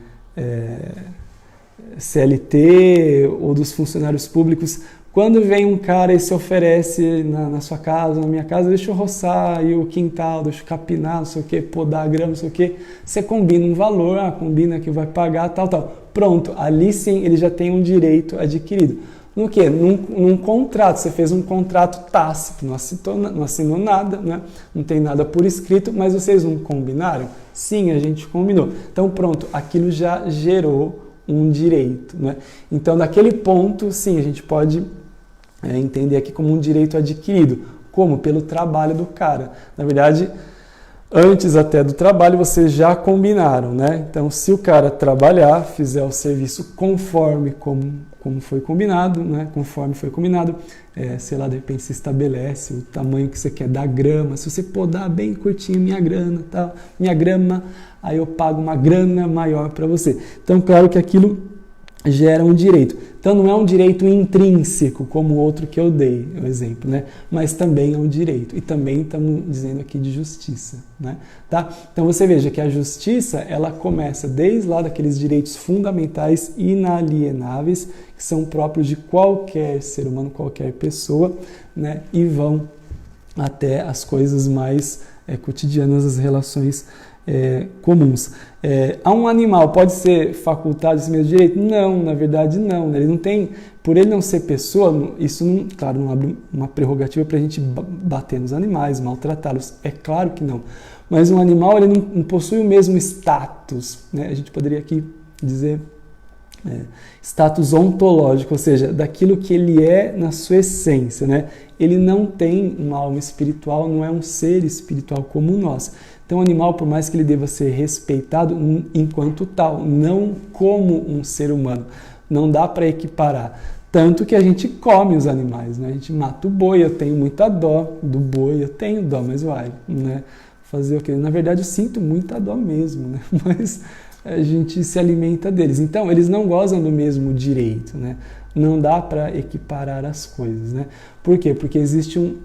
CLT ou dos funcionários públicos. Quando vem um cara e se oferece na sua casa, na minha casa, deixa eu roçar aí o quintal, deixa eu capinar, não sei o que, podar a grama, não sei o que, você combina um valor, combina que vai pagar, tal. Pronto, ali sim ele já tem um direito adquirido. No quê? Num contrato, você fez um contrato tácito, não assinou nada, né? Não tem nada por escrito, mas vocês não combinaram? Sim, a gente combinou. Então pronto, aquilo já gerou um direito, né? Então daquele ponto, sim, a gente pode entender aqui como um direito adquirido. Como? Pelo trabalho do cara. Na verdade, antes até do trabalho, vocês já combinaram, né? Então, se o cara trabalhar, fizer o serviço conforme como foi combinado, né? Conforme foi combinado, sei lá, de repente se estabelece o tamanho que você quer da grama. Se você podar bem curtinho minha grama, aí eu pago uma grana maior para você. Então, claro que aquilo gera um direito. Então, não é um direito intrínseco, como o outro que eu dei, o exemplo, né? Mas também é um direito. E também estamos dizendo aqui de justiça, né? Tá? Então, você veja que a justiça, ela começa desde lá daqueles direitos fundamentais inalienáveis, que são próprios de qualquer ser humano, qualquer pessoa, né? E vão até as coisas mais cotidianas, as relações comuns. A um animal pode ser facultado esse mesmo direito? Não, na verdade não. Ele não tem, por ele não ser pessoa, isso não, claro, não abre uma prerrogativa para a gente bater nos animais, maltratá-los. É claro que não. Mas um animal ele não possui o mesmo status, né? A gente poderia aqui dizer status ontológico, ou seja, daquilo que ele é na sua essência, né? Ele não tem uma alma espiritual, não é um ser espiritual como nós. Então, o animal, por mais que ele deva ser respeitado enquanto tal, não como um ser humano, não dá para equiparar. Tanto que a gente come os animais, né? A gente mata o boi, eu tenho muita dó do boi, eu tenho dó, mas vai, né? Fazer o quê? Na verdade, eu sinto muita dó mesmo, né? Mas a gente se alimenta deles. Então, eles não gozam do mesmo direito, né? Não dá para equiparar as coisas, né? Por quê? Porque existe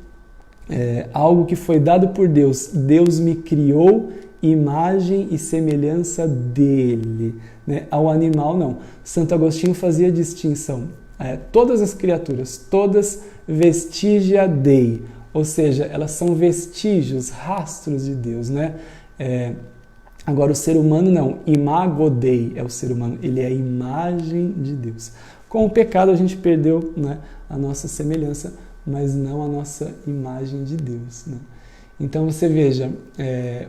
algo que foi dado por Deus. Deus me criou imagem e semelhança dele, né? Ao animal, não. Santo Agostinho fazia distinção. Todas as criaturas, todas vestigia Dei, ou seja, elas são vestígios, rastros de Deus, né? Agora, o ser humano não. Imago Dei é o ser humano. Ele é a imagem de Deus. Com o pecado, a gente perdeu, né, a nossa semelhança, mas não a nossa imagem de Deus, né? Então, você veja,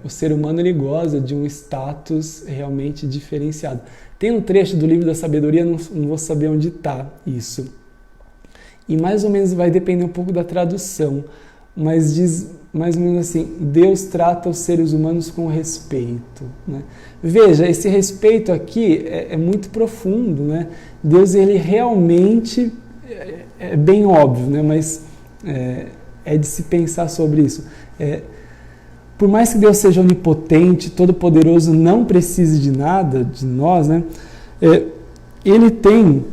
o ser humano ele goza de um status realmente diferenciado. Tem um trecho do Livro da Sabedoria, não vou saber onde está isso. E mais ou menos vai depender um pouco da tradução, mas diz mais ou menos assim: Deus trata os seres humanos com respeito, né? Veja, esse respeito aqui é muito profundo, né? Deus, ele realmente é bem óbvio, né? Mas é de se pensar sobre isso. Por mais que Deus seja onipotente, todo-poderoso, não precise de nada de nós, né? Ele tem,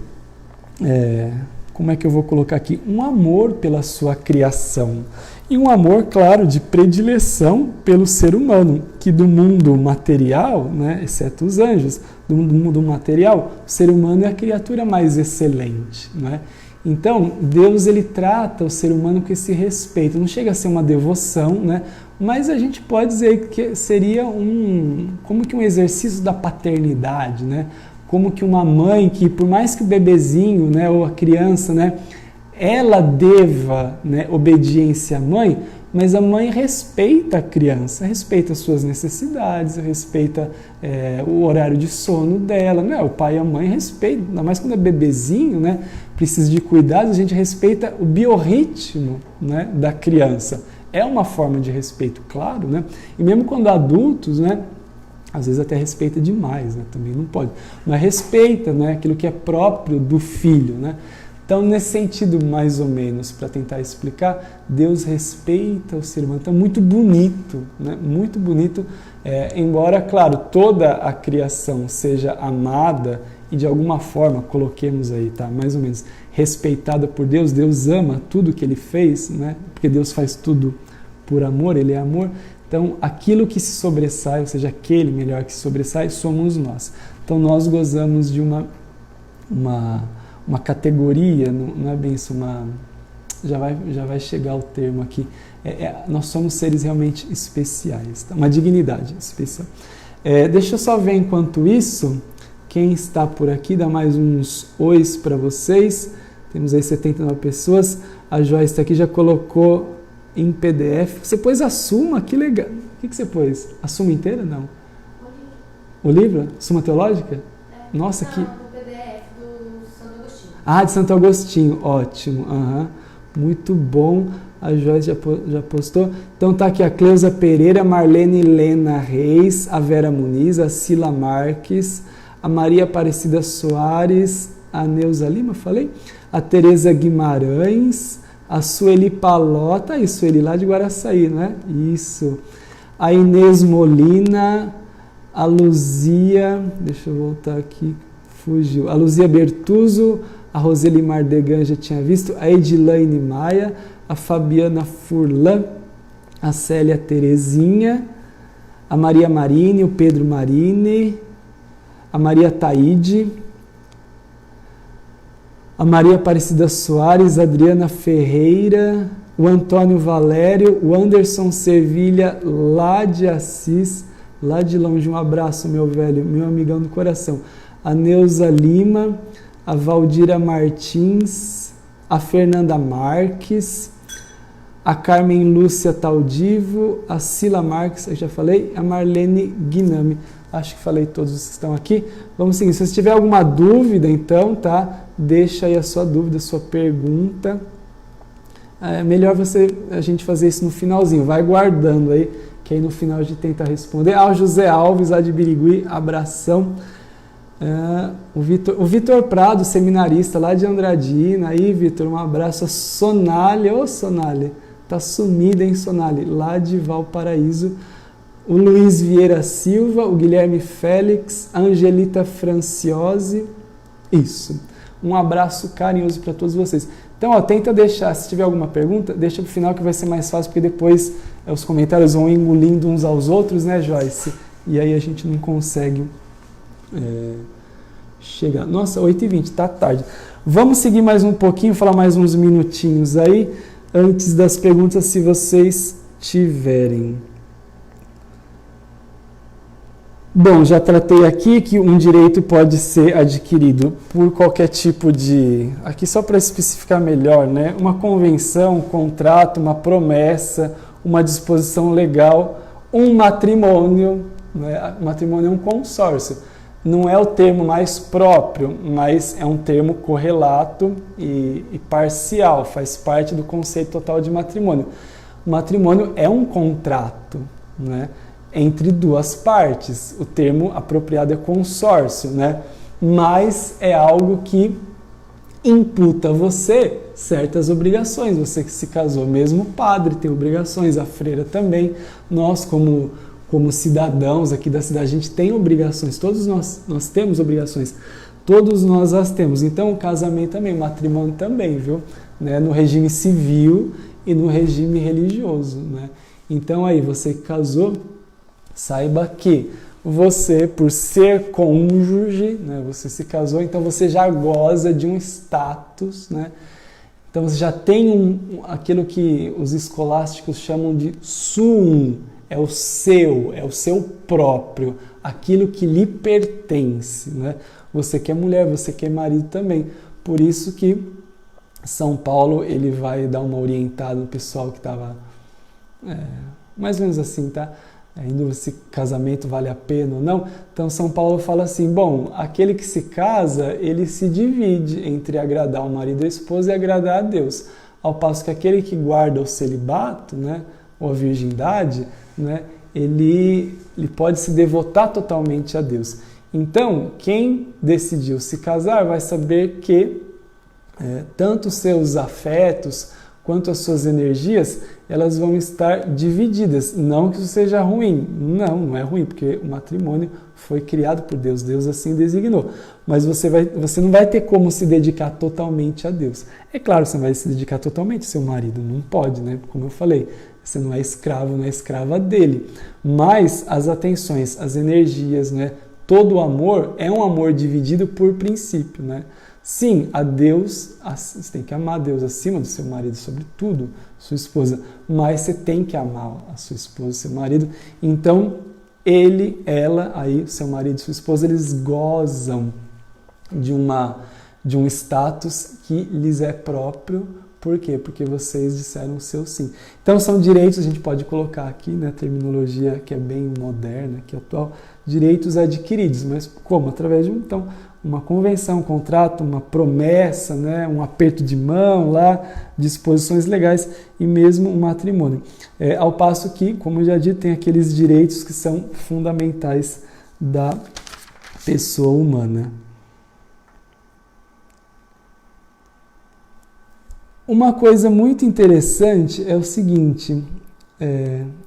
como é que eu vou colocar aqui? Um amor pela sua criação. E um amor, claro, de predileção pelo ser humano, que do mundo material, né, exceto os anjos, do mundo material, o ser humano é a criatura mais excelente, né? Então, Deus ele trata o ser humano com esse respeito. Não chega a ser uma devoção, né? Mas a gente pode dizer que seria como que um exercício da paternidade, né? Como que uma mãe que, por mais que o bebezinho, né, ou a criança, né, ela deva, né, obediência à mãe, mas a mãe respeita a criança, respeita as suas necessidades, respeita o horário de sono dela, né? O pai e a mãe respeitam, ainda mais quando é bebezinho, né, precisa de cuidados, a gente respeita o biorritmo, né, da criança. É uma forma de respeito, claro, né? E mesmo quando adultos, né, às vezes até respeita demais, né? Também não pode, mas respeita, né, aquilo que é próprio do filho, né? Então, nesse sentido, mais ou menos, para tentar explicar, Deus respeita o ser humano. Então, muito bonito, né? Muito bonito, embora, claro, toda a criação seja amada e de alguma forma, coloquemos aí, tá? Mais ou menos, respeitada por Deus. Deus ama tudo que Ele fez, né? Porque Deus faz tudo por amor, Ele é amor. Então, aquilo que se sobressai, ou seja, aquele melhor que se sobressai, somos nós. Então, nós gozamos de uma categoria, não é bem isso, já vai chegar o termo aqui, nós somos seres realmente especiais, tá? Uma dignidade especial. Deixa eu só ver enquanto isso, quem está por aqui, dá mais uns ois para vocês, temos aí 79 pessoas, a Joyce está aqui, já colocou em PDF, você pôs a Suma, que legal, o que você pôs? A Suma inteira? Não. O livro? Suma Teológica? Nossa, que... de Santo Agostinho, ótimo, muito bom, a Joyce já postou. Então tá aqui a Cleusa Pereira, Marlene Lena Reis, a Vera Muniz, a Cila Marques, a Maria Aparecida Soares, a Neuza Lima, falei? A Tereza Guimarães, a Sueli Palota, e Sueli lá de Guaraçaí, não é? Isso. A Inês Molina, a Luzia, deixa eu voltar aqui, fugiu, a Luzia Bertuzzo, a Roseli Mardegan já tinha visto, a Edilaine Maia, a Fabiana Furlan, a Célia Terezinha, a Maria Marini, o Pedro Marini, a Maria Taide, a Maria Aparecida Soares, a Adriana Ferreira, o Antônio Valério, o Anderson Servilha, lá de Assis, lá de longe, um abraço, meu velho, meu amigão do coração, a Neuza Lima, a Valdira Martins, a Fernanda Marques, a Carmen Lúcia Taldivo, a Cila Marques, eu já falei, a Marlene Guinami. Acho que falei todos os que estão aqui. Vamos seguir. Se você tiver alguma dúvida, então, tá? Deixa aí a sua dúvida, a sua pergunta. É melhor a gente fazer isso no finalzinho. Vai guardando aí, que aí no final a gente tenta responder. O José Alves, lá de Birigui, abração. O Vitor Prado, seminarista lá de Andradina. Aí, Vitor, um abraço. A Sonali, Sonali, tá sumida, hein, Sonali? Lá de Valparaíso. O Luiz Vieira Silva, o Guilherme Félix, a Angelita Franciose. Isso. Um abraço carinhoso para todos vocês. Então, tenta deixar, se tiver alguma pergunta, deixa para o final que vai ser mais fácil, porque depois os comentários vão engolindo uns aos outros, né, Joyce? E aí a gente não consegue chegar. Nossa, 8h20, tá tarde. Vamos seguir mais um pouquinho, falar mais uns minutinhos aí, antes das perguntas, se vocês tiverem. Bom, já tratei aqui que um direito pode ser adquirido por qualquer tipo de... Aqui só para especificar melhor, né? Uma convenção, um contrato, uma promessa, uma disposição legal, um matrimônio, né? O matrimônio é um consórcio. Não é o termo mais próprio, mas é um termo correlato e parcial, faz parte do conceito total de matrimônio. O matrimônio é um contrato, né? Entre duas partes. O termo apropriado é consórcio, né? Mas é algo que imputa a você certas obrigações. Você que se casou, mesmo o padre tem obrigações, a freira também. Nós, como cidadãos aqui da cidade, a gente tem obrigações. Todos nós temos obrigações. Todos nós as temos. Então, o casamento também, o matrimônio também, viu? Né? No regime civil e no regime religioso, né? Então, aí, você que casou, saiba que você, por ser cônjuge, né, você se casou, então você já goza de um status, né? Então você já tem aquilo que os escolásticos chamam de suum, é o seu próprio, aquilo que lhe pertence, né? Você que é mulher, você que é marido também. Por isso que São Paulo ele vai dar uma orientada no pessoal que estava mais ou menos assim, tá? Ainda se casamento vale a pena ou não. Então São Paulo fala assim, bom, aquele que se casa, ele se divide entre agradar o marido e a esposa e agradar a Deus. Ao passo que aquele que guarda o celibato, né, ou a virgindade, né, ele pode se devotar totalmente a Deus. Então, quem decidiu se casar vai saber que tanto os seus afetos quanto as suas energias, elas vão estar divididas. Não que isso seja ruim. Não é ruim, porque o matrimônio foi criado por Deus. Deus assim designou. Mas você não vai ter como se dedicar totalmente a Deus. É claro que você vai se dedicar totalmente ao seu marido. Não pode, né? Como eu falei, Você não é escravo, não é escrava dele. Mas as atenções, as energias, né? Todo o amor é um amor dividido por princípio, né? Sim, a Deus, você tem que amar a Deus acima do seu marido, sobretudo sua esposa, mas você tem que amar a sua esposa, seu marido. Então, ele, ela, aí, seu marido, sua esposa, eles gozam de um status que lhes é próprio. Por quê? Porque vocês disseram o seu sim. Então, são direitos, a gente pode colocar aqui, né, terminologia que é bem moderna, que é atual, direitos adquiridos. Mas como? Através de uma convenção, um contrato, uma promessa, né, um aperto de mão lá, disposições legais e mesmo um matrimônio. Ao passo que, como eu já disse, tem aqueles direitos que são fundamentais da pessoa humana. Uma coisa muito interessante é o seguinte,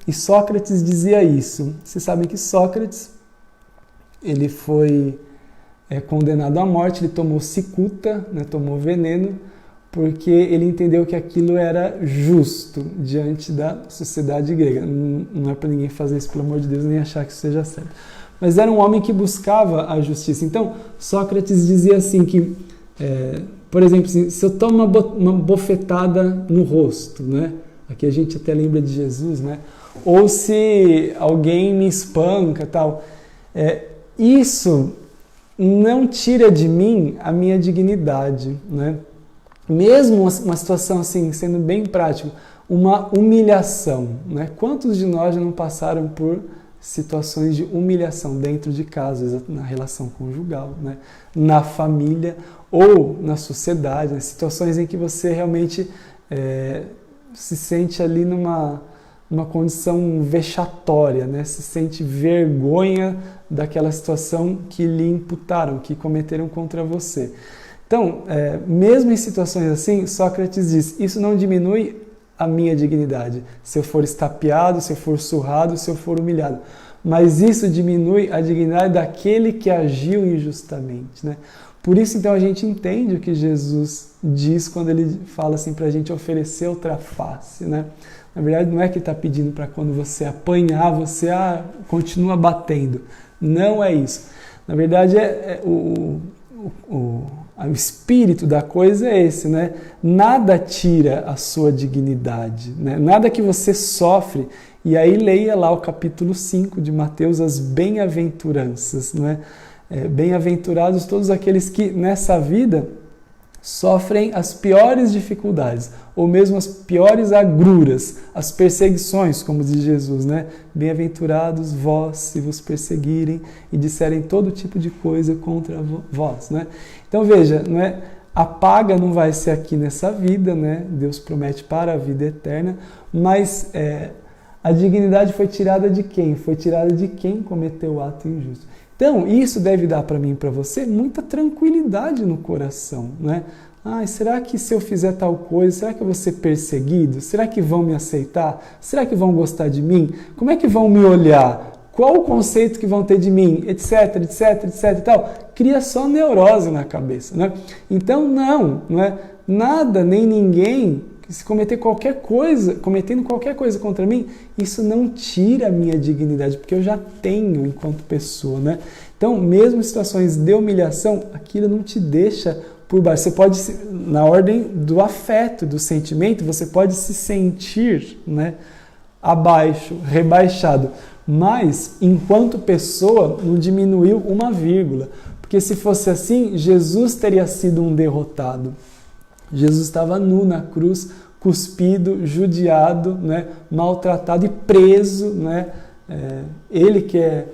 e Sócrates dizia isso. Vocês sabem que Sócrates, ele foi condenado à morte, ele tomou cicuta, né, tomou veneno, porque ele entendeu que aquilo era justo diante da sociedade grega. Não é para ninguém fazer isso, pelo amor de Deus, nem achar que isso seja certo. Mas era um homem que buscava a justiça. Então, Sócrates dizia assim que, por exemplo, assim, se eu tomo uma bofetada no rosto, né? Aqui a gente até lembra de Jesus, né? Ou se alguém me espanca, tal, isso não tira de mim a minha dignidade, né? Mesmo uma situação assim, sendo bem prático, uma humilhação, né? Quantos de nós já não passaram por situações de humilhação dentro de casa, na relação conjugal, né? Na família ou na sociedade, né? Situações em que você realmente se sente ali numa condição vexatória, né? Se sente vergonha daquela situação que lhe imputaram, que cometeram contra você. Então, mesmo em situações assim, Sócrates diz, isso não diminui a minha dignidade, se eu for estapeado, se eu for surrado, se eu for humilhado. Mas isso diminui a dignidade daquele que agiu injustamente, né? Por isso, então, a gente entende o que Jesus diz quando ele fala assim para a gente oferecer outra face, né? Na verdade, não é que está pedindo para quando você apanhar, você continua batendo. Não é isso. Na verdade, o espírito da coisa é esse, né? Nada tira a sua dignidade, né? Nada que você sofre. E aí leia lá o capítulo 5 de Mateus, as bem-aventuranças, né? Bem-aventurados todos aqueles que nessa vida sofrem as piores dificuldades, ou mesmo as piores agruras, as perseguições, como diz Jesus, né? Bem-aventurados vós se vos perseguirem e disserem todo tipo de coisa contra vós, né? Então veja, não é? A paga não vai ser aqui nessa vida, né? Deus promete para a vida eterna, mas a dignidade foi tirada de quem? Foi tirada de quem cometeu o ato injusto. Então, isso deve dar para mim e para você muita tranquilidade no coração, né? Será que se eu fizer tal coisa, será que eu vou ser perseguido? Será que vão me aceitar? Será que vão gostar de mim? Como é que vão me olhar? Qual o conceito que vão ter de mim? Etc, etc, etc e tal. Cria só neurose na cabeça, né? Então, não é nada, nem ninguém, se cometendo qualquer coisa contra mim, isso não tira a minha dignidade, porque eu já tenho enquanto pessoa, né? Então, mesmo em situações de humilhação, aquilo não te deixa por baixo. Você pode, na ordem do afeto, do sentimento, você pode se sentir, né, abaixo, rebaixado, mas, enquanto pessoa, não diminuiu uma vírgula, porque se fosse assim, Jesus teria sido um derrotado. Jesus estava nu na cruz, cuspido, judiado, né, maltratado e preso, né? Ele que é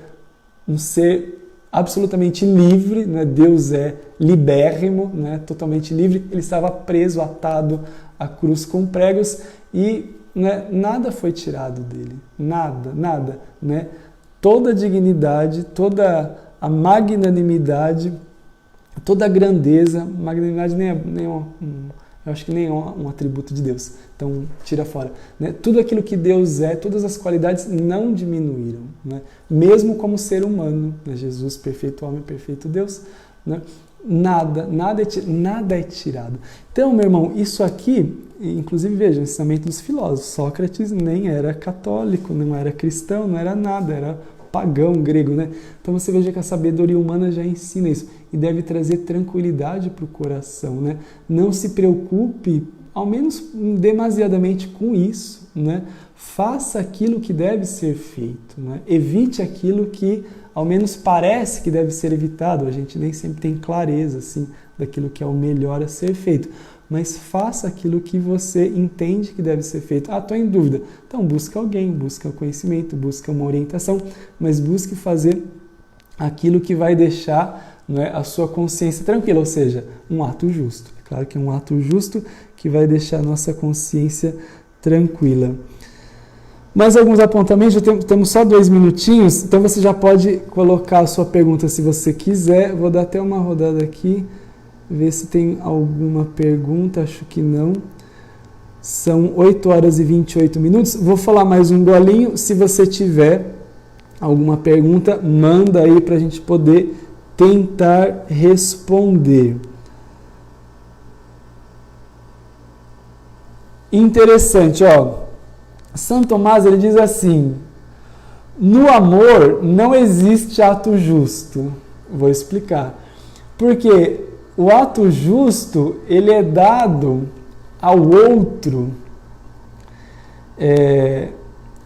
um ser absolutamente livre, né? Deus é libérrimo, né? Totalmente livre, ele estava preso, atado à cruz com pregos e, né, nada foi tirado dele, nada, né? Toda a dignidade, toda a magnanimidade, toda a grandeza, magnanimidade eu acho que nem é um atributo de Deus, então tira fora, né? Tudo aquilo que Deus é, todas as qualidades não diminuíram, né? Mesmo como ser humano, né? Jesus, perfeito homem, perfeito Deus, né? Nada é tirado. Então, meu irmão, isso aqui inclusive veja, o ensinamento dos filósofos. Sócrates nem era católico, não era cristão, não era nada, era pagão grego, né? Então você veja que a sabedoria humana já ensina isso e deve trazer tranquilidade para o coração, né? Não se preocupe, ao menos demasiadamente, com isso, né? Faça aquilo que deve ser feito, né? Evite aquilo que ao menos parece que deve ser evitado. A gente nem sempre tem clareza assim daquilo que é o melhor a ser feito, mas faça aquilo que você entende que deve ser feito. Ah, estou em dúvida. Então busca alguém, busca conhecimento, busca uma orientação, mas busque fazer aquilo que vai deixar, né, a sua consciência tranquila, ou seja, um ato justo. É claro que é um ato justo que vai deixar a nossa consciência tranquila. Mais alguns apontamentos, já temos só 2 minutinhos, então você já pode colocar a sua pergunta se você quiser. Vou dar até uma rodada aqui, ver se tem alguma pergunta, acho que não. São 8 horas e 28 minutos. Vou falar mais um golinho, se você tiver alguma pergunta, manda aí para a gente poder tentar responder. Interessante, ó. Santo Tomás, ele diz assim: no amor não existe ato justo. Vou explicar. Porque o ato justo, ele é dado ao outro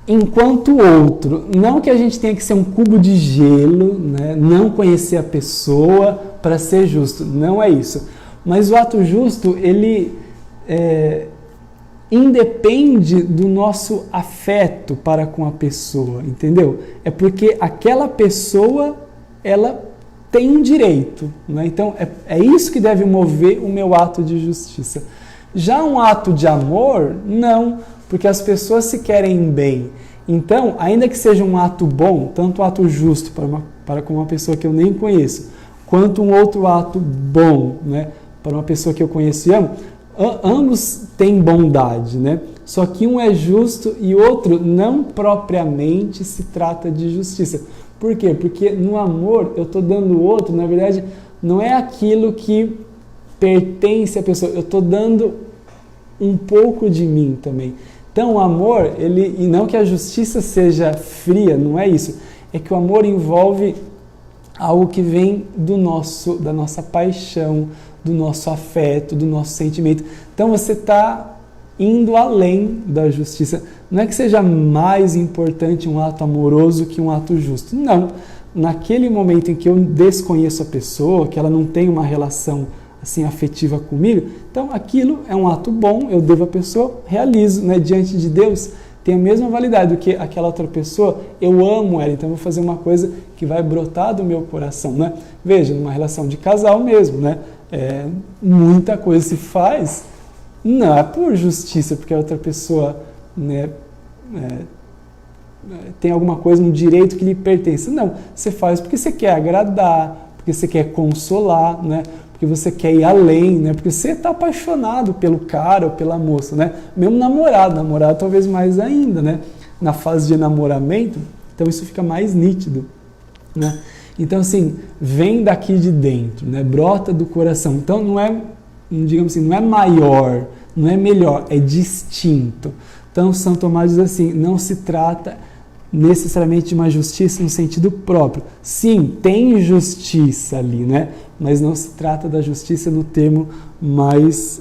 enquanto outro. Não que a gente tenha que ser um cubo de gelo, né? Não conhecer a pessoa para ser justo. Não é isso. Mas o ato justo, ele independe do nosso afeto para com a pessoa, entendeu? É porque aquela pessoa, ela tem um direito, né? Então é isso que deve mover o meu ato de justiça. Já um ato de amor, não, porque as pessoas se querem bem. Então, ainda que seja um ato bom, tanto um ato justo para com uma pessoa que eu nem conheço, quanto um outro ato bom, né, para uma pessoa que eu conheço e amo, ambos têm bondade, né? Só que um é justo e outro não propriamente se trata de justiça. Por quê? Porque no amor eu estou dando o outro, na verdade, não é aquilo que pertence à pessoa, eu estou dando um pouco de mim também. Então o amor, e não que a justiça seja fria, não é isso. É que o amor envolve algo que vem da nossa paixão, do nosso afeto, do nosso sentimento. Então você está indo além da justiça. Não é que seja mais importante um ato amoroso que um ato justo. Não. Naquele momento em que eu desconheço a pessoa, que ela não tem uma relação assim afetiva comigo, então aquilo é um ato bom, eu devo à pessoa, realizo, né, diante de Deus. Tem a mesma validade do que aquela outra pessoa, eu amo ela, então eu vou fazer uma coisa que vai brotar do meu coração, né? Veja, numa relação de casal mesmo, né? Muita coisa se faz, não é por justiça, porque a outra pessoa, né, tem alguma coisa, um direito que lhe pertence. Não, você faz porque você quer agradar, porque você quer consolar, né? Porque você quer ir além, né? Porque você está apaixonado pelo cara ou pela moça, né? Mesmo namorado talvez mais ainda, né? Na fase de enamoramento, então isso fica mais nítido, né? Então, assim, vem daqui de dentro, né? Brota do coração. Então, digamos assim, não é maior, não é melhor, é distinto. Então, São Tomás diz assim, não se trata necessariamente de uma justiça no sentido próprio. Sim, tem justiça ali, né? Mas não se trata da justiça no termo mais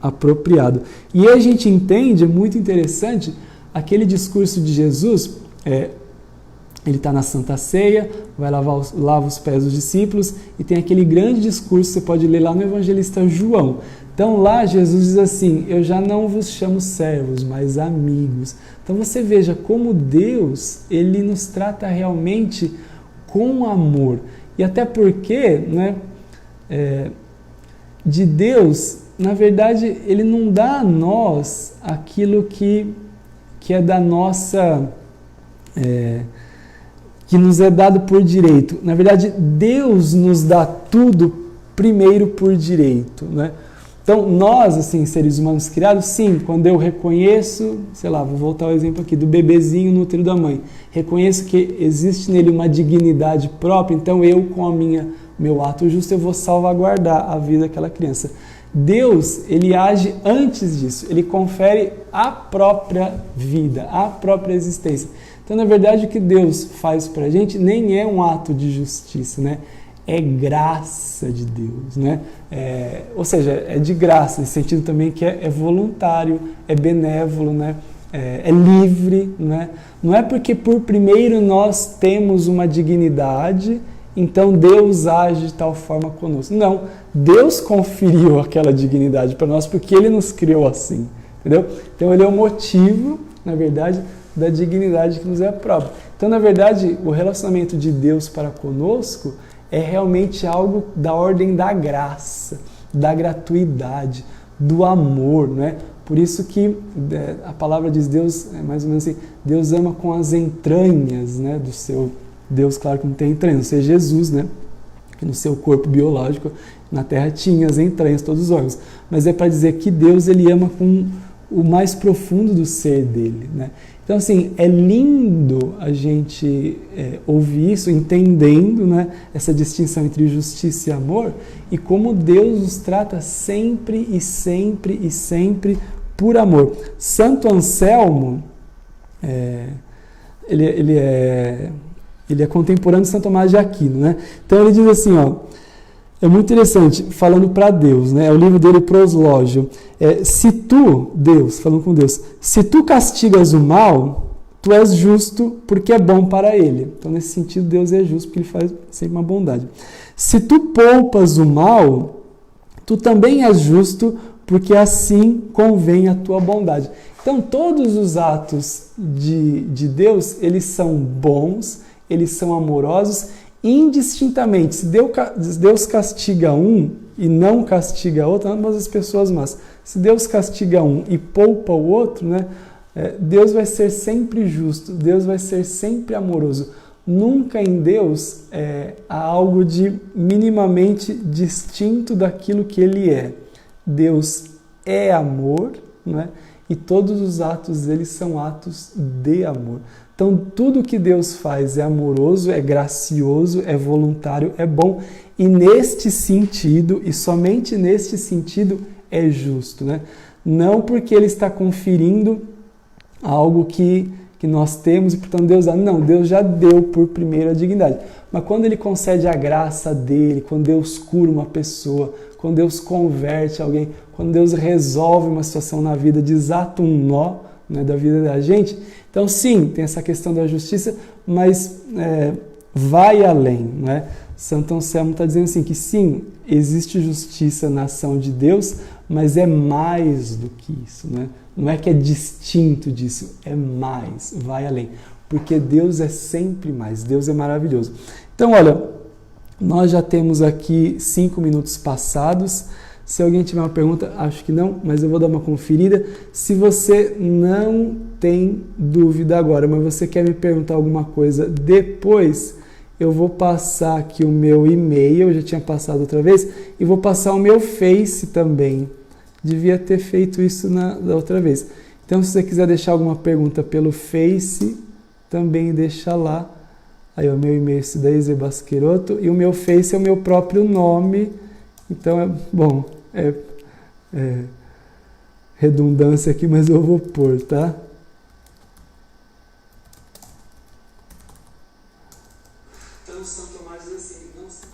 apropriado. E aí a gente entende, é muito interessante, aquele discurso de Jesus, ele está na Santa Ceia, vai lava os pés dos discípulos, e tem aquele grande discurso, você pode ler lá no Evangelista João. Então lá Jesus diz assim, eu já não vos chamo servos, mas amigos. Então você veja como Deus, ele nos trata realmente com amor. E até porque, né, de Deus, na verdade, ele não dá a nós aquilo que é da nossa... que nos é dado por direito. Na verdade, Deus nos dá tudo primeiro por direito, né? Então, nós, assim, seres humanos criados, sim, quando eu reconheço, sei lá, vou voltar ao exemplo aqui do bebezinho no útero da mãe, reconheço que existe nele uma dignidade própria, então eu, com meu ato justo, eu vou salvaguardar a vida daquela criança. Deus, ele age antes disso, ele confere a própria vida, a própria existência. Então, na verdade, o que Deus faz para a gente nem é um ato de justiça, né? É graça de Deus, né? Ou seja, é de graça, nesse sentido também que é voluntário, é benévolo, né? É livre, né? Não é porque por primeiro nós temos uma dignidade, então Deus age de tal forma conosco. Não, Deus conferiu aquela dignidade para nós porque Ele nos criou assim, entendeu? Então Ele é o motivo, na verdade, da dignidade que nos é própria. Então, na verdade, o relacionamento de Deus para conosco é realmente algo da ordem da graça, da gratuidade, do amor, né? Por isso que a palavra diz, Deus, é mais ou menos assim, Deus ama com as entranhas, né, do seu... Deus, claro que não tem entranhas, não sei, Jesus, né? Que no seu corpo biológico, na terra, tinha as entranhas, todos os órgãos. Mas é para dizer que Deus, ele ama com o mais profundo do ser dele, né? Então, assim, é lindo a gente ouvir isso, entendendo, né, essa distinção entre justiça e amor, e como Deus nos trata sempre e sempre e sempre por amor. Santo Anselmo, ele é contemporâneo de Santo Tomás de Aquino, né? Então ele diz assim, ó, é muito interessante, falando para Deus, né? É o livro dele, Proslógio. Se tu, Deus, falando com Deus, se tu castigas o mal, tu és justo porque é bom para ele. Então, nesse sentido, Deus é justo porque ele faz sempre uma bondade. Se tu poupas o mal, tu também és justo porque assim convém a tua bondade. Então, todos os atos de Deus, eles são bons, eles são amorosos, indistintamente. Se Deus castiga um e não castiga outro, ambas as pessoas más. Se Deus castiga um e poupa o outro, né, Deus vai ser sempre justo, Deus vai ser sempre amoroso. Nunca em Deus há algo de minimamente distinto daquilo que Ele é. Deus é amor, né, e todos os atos dele são atos de amor. Então, tudo que Deus faz é amoroso, é gracioso, é voluntário, é bom. E neste sentido, e somente neste sentido, é justo, né? Não porque Ele está conferindo algo que nós temos e, portanto, Deus dá. Não, Deus já deu por primeiro a dignidade. Mas quando Ele concede a graça dEle, quando Deus cura uma pessoa, quando Deus converte alguém, quando Deus resolve uma situação na vida, desata um nó, né, da vida da gente. Então, sim, tem essa questão da justiça, mas vai além, né? Santo Anselmo está dizendo assim, que sim, existe justiça na ação de Deus, mas é mais do que isso, né? Não é que é distinto disso, é mais, vai além. Porque Deus é sempre mais, Deus é maravilhoso. Então, olha, nós já temos aqui 5 minutos passados. Se alguém tiver uma pergunta, acho que não, mas eu vou dar uma conferida. Se você não tem dúvida agora, mas você quer me perguntar alguma coisa depois, eu vou passar aqui o meu e-mail, eu já tinha passado outra vez, e vou passar o meu Face também. Devia ter feito isso da outra vez. Então, se você quiser deixar alguma pergunta pelo Face, também deixa lá. Aí o meu e-mail é esse daí, Zé Basqueroto, e o meu Face é o meu próprio nome. Então, redundância aqui, mas eu vou pôr, tá? Então, São Tomás diz assim, não sei.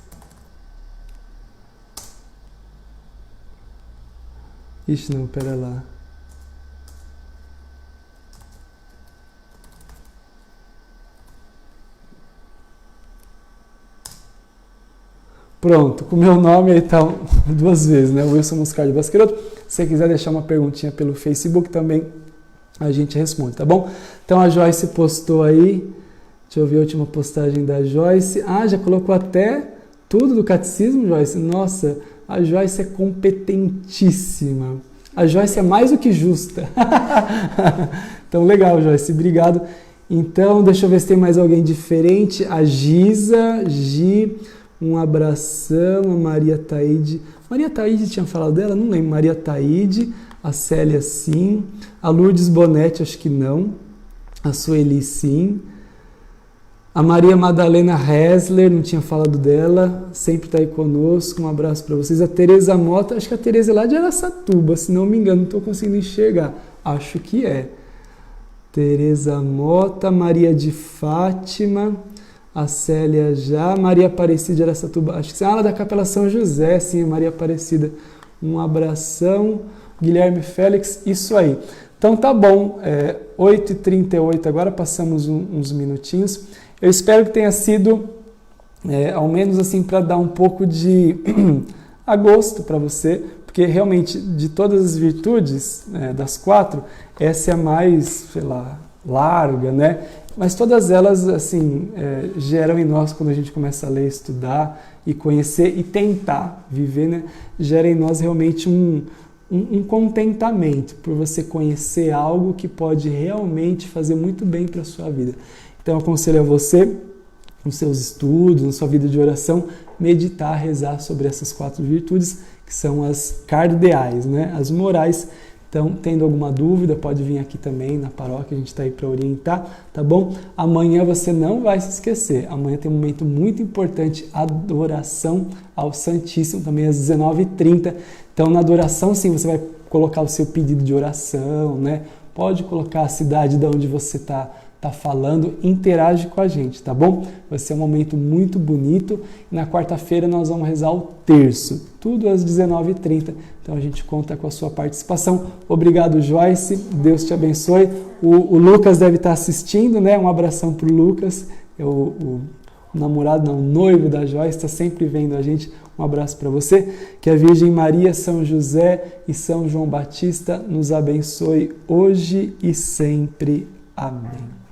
Ixi, não, pera lá. Pronto, com o meu nome aí tá 2 vezes, né? Wilson Moscardi Basqueroto. Se você quiser deixar uma perguntinha pelo Facebook também, a gente responde, tá bom? Então a Joyce postou aí, deixa eu ver a última postagem da Joyce. Ah, já colocou até tudo do catecismo, Joyce? Nossa, a Joyce é competentíssima. A Joyce é mais do que justa. Então legal, Joyce, obrigado. Então, deixa eu ver se tem mais alguém diferente. A Giza, um abração, a Maria Taide. Maria Taide tinha falado dela? Não lembro. Maria Taide, a Célia sim, a Lourdes Bonetti acho que não, a Sueli sim. A Maria Madalena Hessler, não tinha falado dela, sempre está aí conosco, um abraço para vocês. A Tereza Mota, acho que a Tereza é lá de Araçatuba, se não me engano, não estou conseguindo enxergar, acho que é. Tereza Mota, Maria de Fátima, a Célia já, Maria Aparecida de Araçatuba, acho que é ela da Capela São José, sim, Maria Aparecida, um abração. Guilherme Félix, isso aí. Então tá bom, 8h38 agora, passamos uns minutinhos. Eu espero que tenha sido, ao menos assim, para dar um pouco de agosto para você, porque realmente de todas as virtudes, das 4, essa é a mais, sei lá, larga, né? Mas todas elas, assim, geram em nós, quando a gente começa a ler, estudar e conhecer e tentar viver, né? Gera em nós realmente um contentamento por você conhecer algo que pode realmente fazer muito bem para a sua vida. Então, eu aconselho a você, nos seus estudos, na sua vida de oração, meditar, rezar sobre essas 4 virtudes, que são as cardeais, né? As morais. Então, tendo alguma dúvida, pode vir aqui também na paróquia, a gente está aí para orientar, tá bom? Amanhã você não vai se esquecer, amanhã tem um momento muito importante, adoração ao Santíssimo, também às 19h30. Então, na adoração, sim, você vai colocar o seu pedido de oração, né? Pode colocar a cidade de onde você está falando, interage com a gente, tá bom? Vai ser um momento muito bonito. E na quarta-feira nós vamos rezar o terço, tudo às 19h30. Então a gente conta com a sua participação. Obrigado, Joyce. Deus te abençoe. O Lucas deve estar assistindo, né? Um abração para o Lucas. O namorado, não, o noivo da Joyce, está sempre vendo a gente. Um abraço para você. Que a Virgem Maria, São José e São João Batista nos abençoe hoje e sempre. Amém.